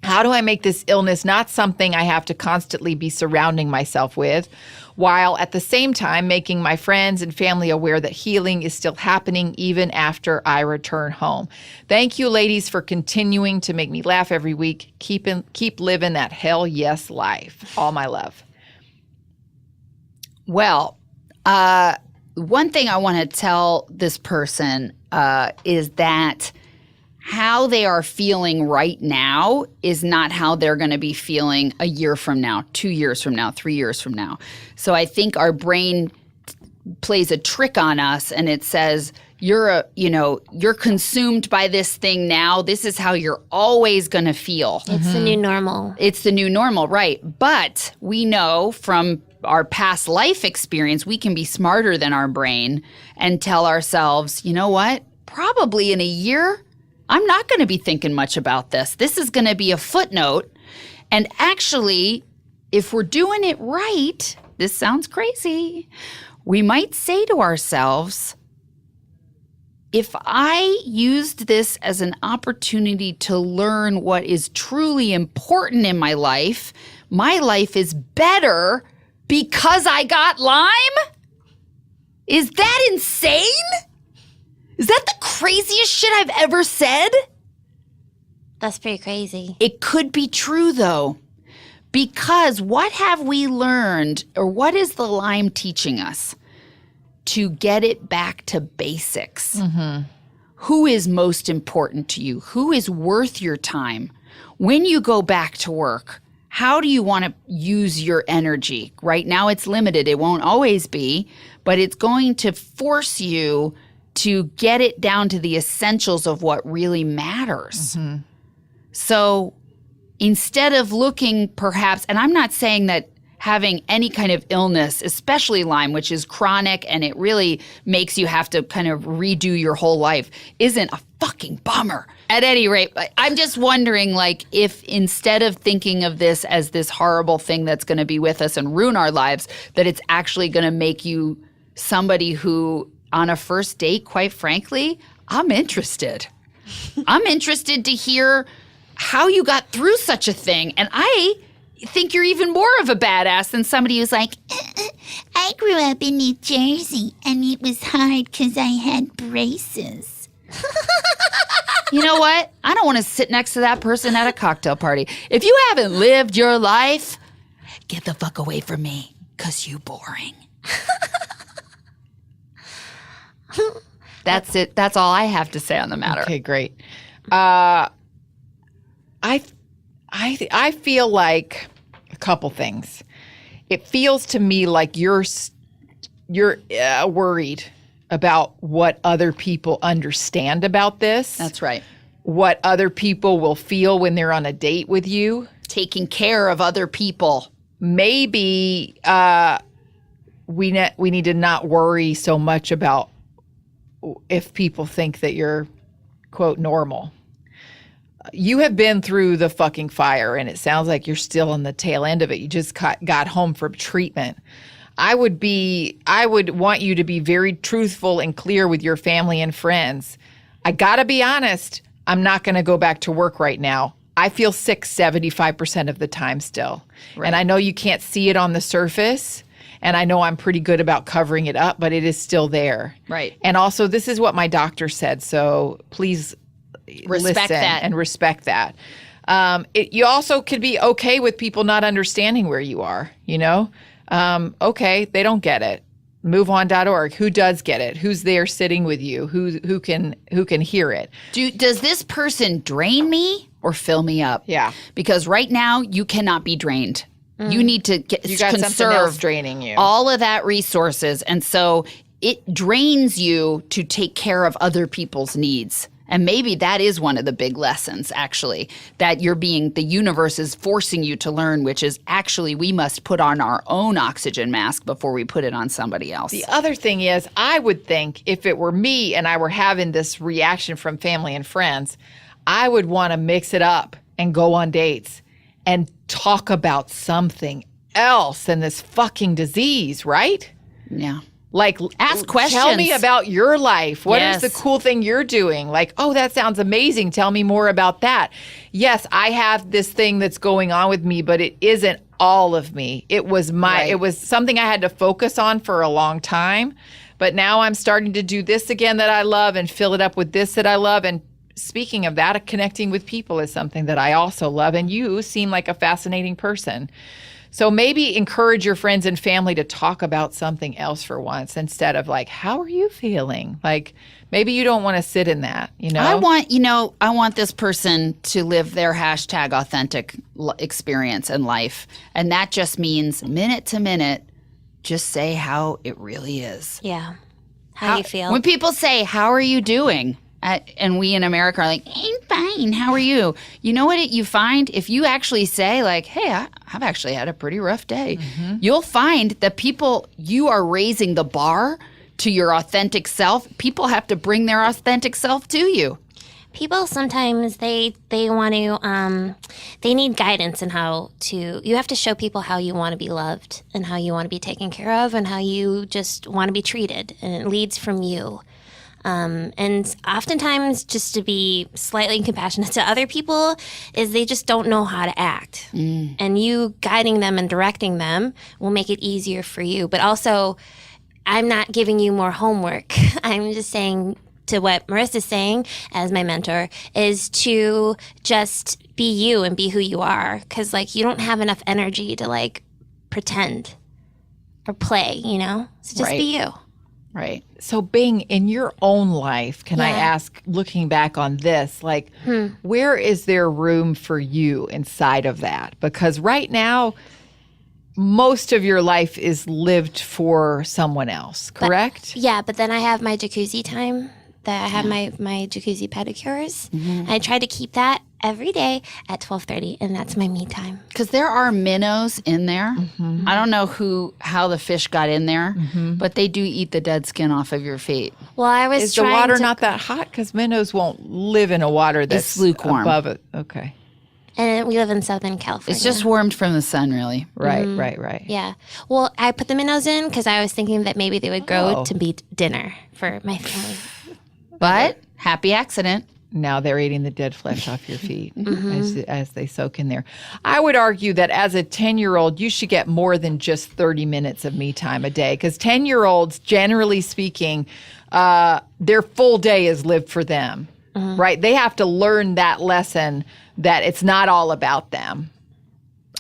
How do I make this illness not something I have to constantly be surrounding myself with, while at the same time making my friends and family aware that healing is still happening even after I return home? Thank you, ladies, for continuing to make me laugh every week. Keep living that hell yes life. All my love.
Well, one thing I want to tell this person is that how they are feeling right now is not how they're going to be feeling a year from now, 2 years from now, 3 years from now. So I think our brain plays a trick on us, and it says, you're consumed by this thing now. This is how you're always going to feel.
It's the new normal.
It's the new normal, right? But we know from our past life experience, we can be smarter than our brain and tell ourselves, you know what? Probably in a year, I'm not going to be thinking much about this. This is going to be a footnote. And actually, if we're doing it right, this sounds crazy, we might say to ourselves, if I used this as an opportunity to learn what is truly important in my life is better because I got Lyme? Is that insane? Is that the craziest shit I've ever said?
That's pretty crazy.
It could be true, though, Because what have we learned, or what is the Lyme teaching us? To get it back to basics. Who is most important to you? Who is worth your time? When you go back to work, how do you want to use your energy? Right now it's limited. It won't always be, but it's going to force you to get it down to the essentials of what really matters. So instead of looking perhaps, and I'm not saying that having any kind of illness, especially Lyme, which is chronic and it really makes you have to kind of redo your whole life, isn't a fucking bummer. At any rate, I'm just wondering, like, if instead of thinking of this as this horrible thing that's going to be with us and ruin our lives, that it's actually going to make you somebody who, on a first date, quite frankly, I'm interested. I'm interested to hear how you got through such a thing. And I think you're even more of a badass than somebody who's like,
I grew up in New Jersey, and it was hard because I had braces.
you know what? I don't want to sit next to that person at a cocktail party. If you haven't lived your life, get the fuck away from me, because you boring. That's it. That's all I have to say on the matter.
Okay, great. I feel like a couple things. It feels to me like you're worried about what other people understand about this.
That's right.
What other people will feel when they're on a date with you.
Taking care of other people.
Maybe we need to not worry so much about if people think that you're, quote, normal. You have been through the fucking fire, and it sounds like you're still on the tail end of it. You just got home from treatment. I would want you to be very truthful and clear with your family and friends. I gotta be honest, I'm not gonna go back to work right now. I feel sick 75% of the time still. Right. And I know you can't see it on the surface, and I know I'm pretty good about covering it up, but it is still there.
Right.
And also, this is what my doctor said, so please
respect that
and respect that. You also could be okay with people not understanding where you are, you know? Okay, they don't get it. MoveOn.org. Who does get it? Who's there sitting with you? Who can hear it?
Does this person drain me or fill me up?
Yeah.
Because right now you cannot be drained. You need to
You got something else draining you.
all of that resources. And so it drains you to take care of other people's needs. And maybe that is one of the big lessons, actually, that the universe is forcing you to learn, which is actually we must put on our own oxygen mask before we put it on somebody else.
The other thing is, I would think if it were me and I were having this reaction from family and friends, I would want to mix it up and go on dates and talk about something else than this fucking disease, right?
Yeah.
Like,
ask questions.
Tell me about your life. What is
Yes.
the cool thing you're doing? Like, oh, that sounds amazing. Tell me more about that. Yes, I have this thing that's going on with me, but it isn't all of me. It was it was something I had to focus on for a long time. But now I'm starting to do this again that I love and fill it up with this that I love. And speaking of that, connecting with people is something that I also love. And you seem like a fascinating person. So maybe encourage your friends and family to talk about something else for once instead of like, how are you feeling? Like, maybe you don't want to sit in that, you know?
I want this person to live their #authentic experience in life. And that just means minute to minute, just say how it really is.
Yeah. How you feel.
When people say, how are you doing? And we in America are like, I'm fine. How are you? You know what you find? If you actually say like, hey, I've actually had a pretty rough day, you'll find that you are raising the bar to your authentic self. People have to bring their authentic self to you.
People sometimes they want to they need guidance in how to. You have to show people how you want to be loved and how you want to be taken care of and how you just want to be treated, and it leads from you. And oftentimes, just to be slightly compassionate to other people, is they just don't know how to act. And you guiding them and directing them will make it easier for you. But also, I'm not giving you more homework. I'm just saying, to what Marissa's saying as my mentor is to just be you and be who you are. Because, like, you don't have enough energy to, like, pretend or play, you know? So just be you.
Right. So, Bing, in your own life, can I ask, looking back on this, like, where is there room for you inside of that? Because right now, most of your life is lived for someone else, correct?
But then I have my jacuzzi time. That I have my jacuzzi pedicures. I try to keep that every day at 12:30, and that's my me time.
Because there are minnows in there. I don't know how the fish got in there, but they do eat the dead skin off of your feet.
Well, I was
Is the water not that hot? Because minnows won't live in a water that's
lukewarm.
above it. Okay.
And we live in Southern California.
It's just warmed from the sun, really.
Right.
Yeah. Well, I put the minnows in because I was thinking that maybe they would grow to be dinner for my family.
But happy accident.
Now they're eating the dead flesh off your feet as they soak in there. I would argue that as a 10-year-old, you should get more than just 30 minutes of me time a day because 10-year-olds, generally speaking, their full day is lived for them, right? They have to learn that lesson that it's not all about them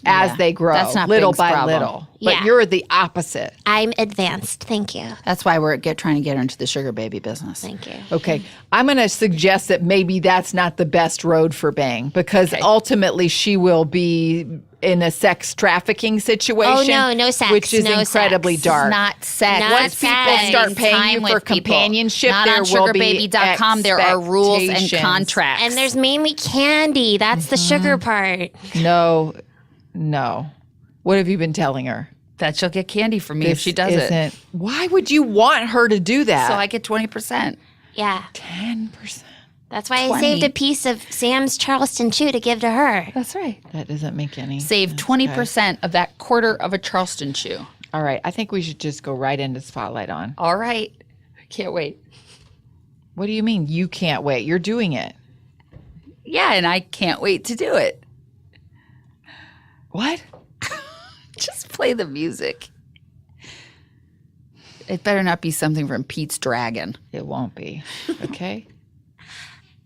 as they grow,
That's not
little
Bing's
by
problem.
little. But
Yeah.
you're the opposite.
I'm advanced. Thank you.
That's why we're trying to get her into the sugar baby business.
Thank you.
Okay. I'm going to suggest that maybe that's not the best road for Bang because ultimately she will be in a sex trafficking situation.
Oh, no sex.
Which is
No
incredibly
sex.
dark.
Not sex.
Not
Once people
sex.
start paying you for companionship,
Not
there
on
will be
sugarbaby.com. There are rules and
expectations.
contracts.
And there's mainly candy. That's the sugar part.
No. What have you been telling her?
that she'll get candy from me if she does it.
Why would you want her to do that?
So I get 20%.
Yeah.
10%.
That's why
20.
I saved a piece of Sam's Charleston Chew to give to her.
That's right.
That doesn't make any
Save
sense,
20% of that quarter of a Charleston chew.
All right. I think we should just go right into Spotlight on.
All right. Can't wait.
What do you mean you can't wait? You're doing it.
Yeah, and I can't wait to do it.
What?
Just play the music. It better not be something from Pete's Dragon.
It won't be. Okay?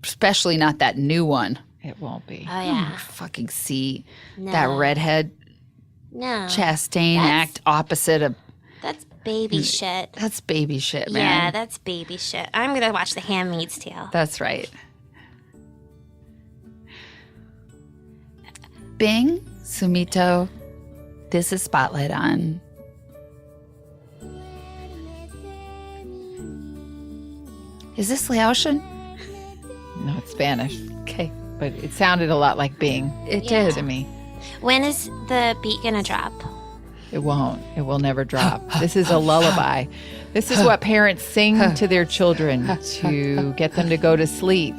Especially not that new one.
It won't be.
Oh, yeah.
Fucking see
No.
that redhead
No.
Chastain
That's-
act opposite of.
That's baby shit.
That's baby shit, man.
Yeah, that's baby shit. I'm going to watch The Handmaid's Tale.
That's right. Bing, Sumito, this is Spotlight on. Is this Laotian?
No, it's Spanish.
Okay.
But it sounded a lot like Bing
It
Yeah.
did.
to me.
When is the beat going to drop?
It won't. It will never drop. This is a lullaby. This is what parents sing to their children to get them to go to sleep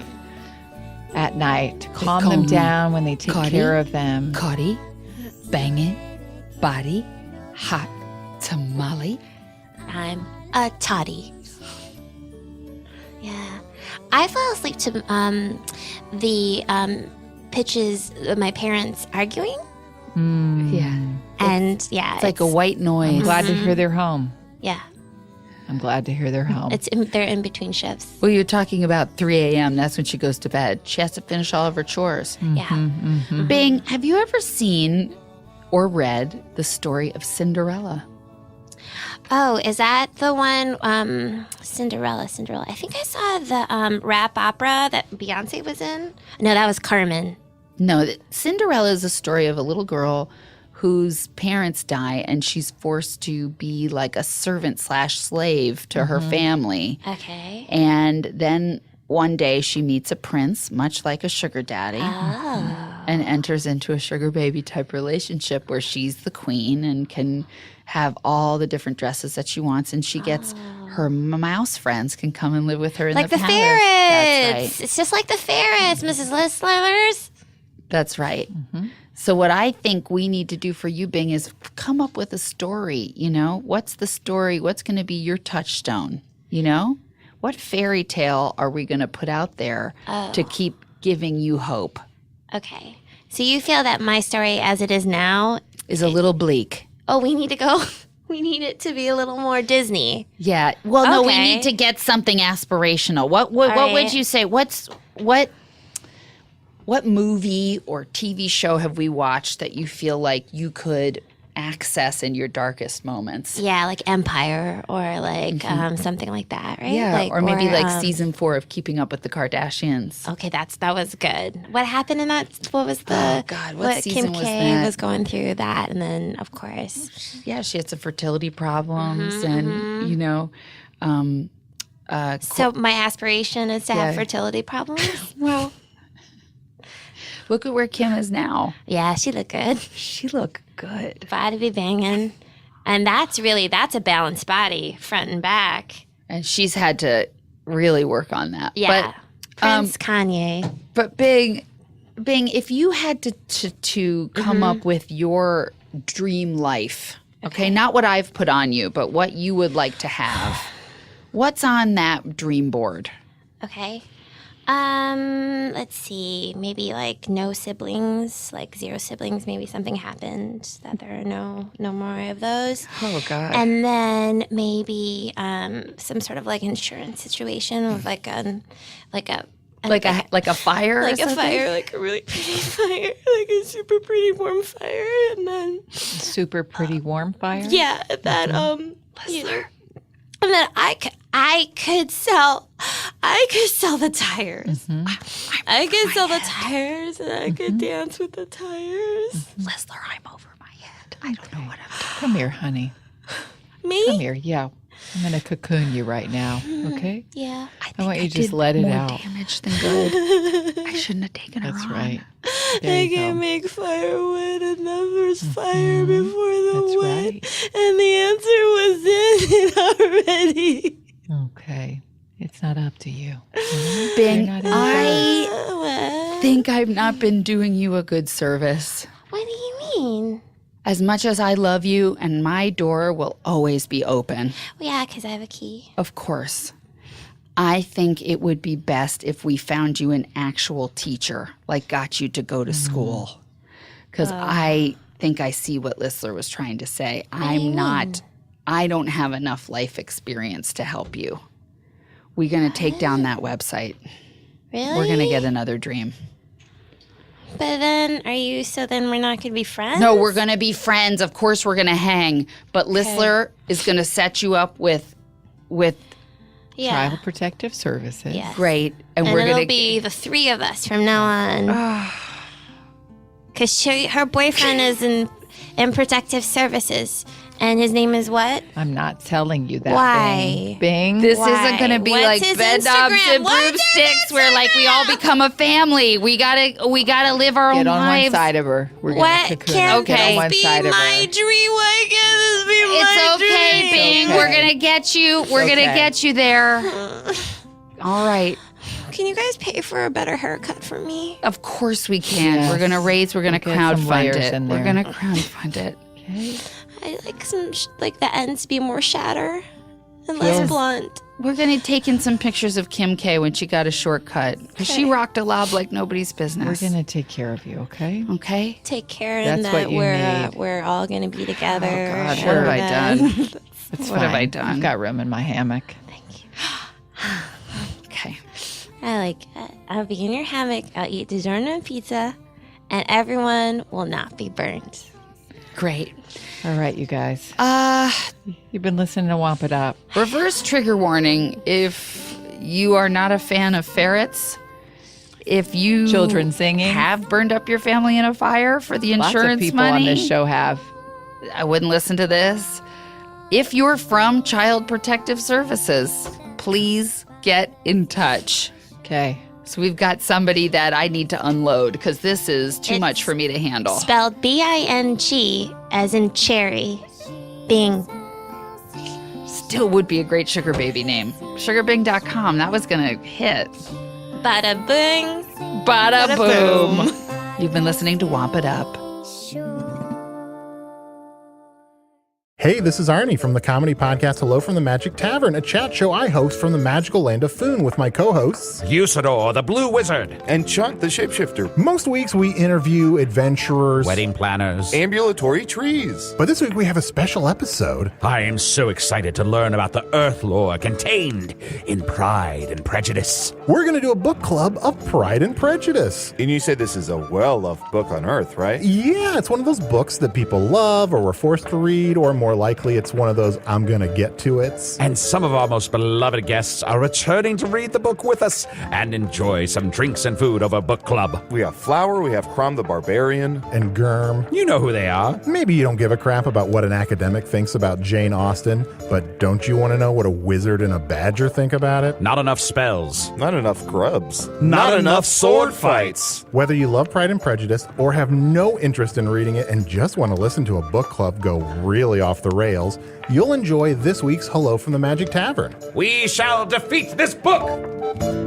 at night, to calm them down when they take care of them.
Cotty, bang it, body, hot tamale.
I'm a toddy. Yeah. I fell asleep to the pitches of my parents arguing.
Yeah.
And yeah.
It's like a white noise.
I'm glad to hear they're home.
Yeah.
I'm glad to hear they're home.
They're in between shifts.
Well, you're talking about 3 a.m. That's when she goes to bed. She has to finish all of her chores.
Yeah.
Bing, have you ever seen or read the story of Cinderella?
Oh, is that the one? Cinderella. I think I saw the rap opera that Beyonce was in. No, that was Carmen.
No, Cinderella is a story of a little girl whose parents die and she's forced to be like a servant / slave to her family.
Okay.
And then one day she meets a prince, much like a sugar daddy, and enters into a sugar baby type relationship where she's the queen and can have all the different dresses that she wants. And she gets her mouse friends can come and live with her in
Like
the
the
palace.
ferrets.
That's right.
It's just like the ferrets, Mrs. Lislers.
That's right. So what I think we need to do for you, Bing, is come up with a story. You know, what's the story? What's going to be your touchstone? You know, what fairy tale are we going to put out there to keep giving you hope?
Okay. So you feel that my story as it is now,
Is a little bleak.
oh, we need to go We need it to be a little more Disney.
Yeah. Well, no, we
Okay.
need to get something aspirational. What would
right.
you say? What movie or TV show have we watched that you feel like you could access in your darkest moments?
Yeah, like Empire or like something like that, right?
Yeah,
Like,
or maybe like season 4 of Keeping Up with the Kardashians.
Okay, that was good. What happened in that? What was the?
Oh, God, what season
Kim
was
K
that?
was going through that, and then of course,
Yeah, she had some fertility problems, and you know,
so my aspiration is to have fertility problems.
well, look at where Kim is now.
Yeah, she looked good.
She looked good.
Body be banging, and that's a balanced body, front and back.
And she's had to really work on that.
Yeah, Prince Kanye.
But Bing, if you had to come up with your dream life, okay, not what I've put on you, but what you would like to have, what's on that dream board?
Okay. Let's see. Maybe like no siblings, like 0 siblings. Maybe something happened that there are no more of those.
Oh God.
And then maybe some sort of like insurance situation with like a
like a fire,
like
or
a
something?
fire, like a really pretty fire, like a super pretty warm fire, and then
Super pretty warm fire.
yeah, that you know, and then I could sell the tires. I could sell the tires, and I could dance with the tires.
Leslie, I'm over my head. I don't know what I'm doing.
Come here, honey.
Me?
Come here. Yeah. I'm going to cocoon you right now. Okay?
Yeah.
I want you to just let it
more
out.
damage than good. I shouldn't have taken her
That's
on.
right. There
I
you
can
go.
make firewood, and then there's fire before the
That's
wood.
right.
And the answer was in it already.
Okay. It's not up to you.
Bing,
You're not in
I
What?
think I've not been doing you a good service.
What do you mean?
As much as I love you, and my door will always be open,
Well, yeah, because I have a key.
of course, I think it would be best if we found you an actual teacher, like got you to go to school. Because I think I see what Listler was trying to say. I don't have enough life experience to help you. We're going to take down that website.
Really?
We're going to get another dream.
But then, then we're not going to be friends?
No, we're going to be friends. Of course, we're going to hang. But Listler is going to set you up with
Yeah.
Child Protective Services.
Yes.
great. And
And
we're
it'll
going to
be the 3 of us from now on. Because her boyfriend is in protective services. And his name is what?
I'm not telling you that.
Why?
Bing.
This
Why?
isn't going to be
What's
like
his
bed knobs
Instagram?
and
What's his
broomsticks where like we all become a family. We gotta live our
Get
own
on
lives.
one side of her. We're
What
going to cocoon
can
her. Get on
Okay.
one
this be
side of
my
her.
dream? Why can't this be my
It's okay,
dream?
Bing.
okay.
We're gonna get you. We're gonna
okay.
get you there. All right.
Can you guys pay for a better haircut for me?
Of course we can.
Yes.
We're gonna raise. We're gonna
We'll get some
crowdfund
layers
it.
in
We're
there.
gonna crowdfund it.
Okay.
I like like the ends be more shatter and less blunt.
We're gonna take in some pictures of Kim K when she got a shortcut because she rocked a lob like nobody's business.
We're going to take care of you, okay?
Okay.
Take care
That's
and
what
that
you need.
we're all gonna be together.
Oh God,
and
what have I
then-
done?
It's
What have
fine.
I done?
I've got room in my hammock.
Okay.
I like it. I'll be in your hammock. I'll eat Digiorno pizza, and everyone will not be burned.
Great.
All right, you guys. You've been listening to Womp It Up.
Reverse trigger warning: if you are not a fan of ferrets, if you
Children singing.
have burned up your family in a fire for the
Lots
insurance
of people
money,
on this show have.
I wouldn't listen to this. If you're from Child Protective Services, please get in touch.
Okay.
So we've got somebody that I need to unload because this is too
It's
much for me to handle.
Spelled B-I-N-G as in cherry. Bing.
Still would be a great sugar baby name. Sugarbing.com. That was going to hit.
Bada bing.
Bada,
Bada
boom.
boom.
You've been listening to Womp It Up.
Hey, this is Arnie from the comedy podcast Hello from the Magic Tavern, a chat show I host from the magical land of Foon with my co-hosts
Usador, the Blue Wizard,
and Chunt, the Shapeshifter.
Most weeks we interview adventurers,
wedding planners,
ambulatory trees.
But this week we have a special episode.
I am so excited to learn about the Earth lore contained in Pride and Prejudice.
We're going to do a book club of Pride and Prejudice.
And you said this is a well-loved book on Earth, right?
Yeah, it's one of those books that people love or were forced to read, or more likely it's one of those I'm gonna get to it.
And some of our most beloved guests are returning to read the book with us and enjoy some drinks and food over book club.
We have Flower, we have Crom the Barbarian.
And Germ.
You know who they are.
Maybe you don't give a crap about what an academic thinks about Jane Austen, but don't you want to know what a wizard and a badger think about it?
Not enough spells.
Not enough grubs.
Not enough sword fights.
Whether you love Pride and Prejudice or have no interest in reading it and just want to listen to a book club go really off the rails, you'll enjoy this week's Hello from the Magic Tavern.
We shall defeat this book!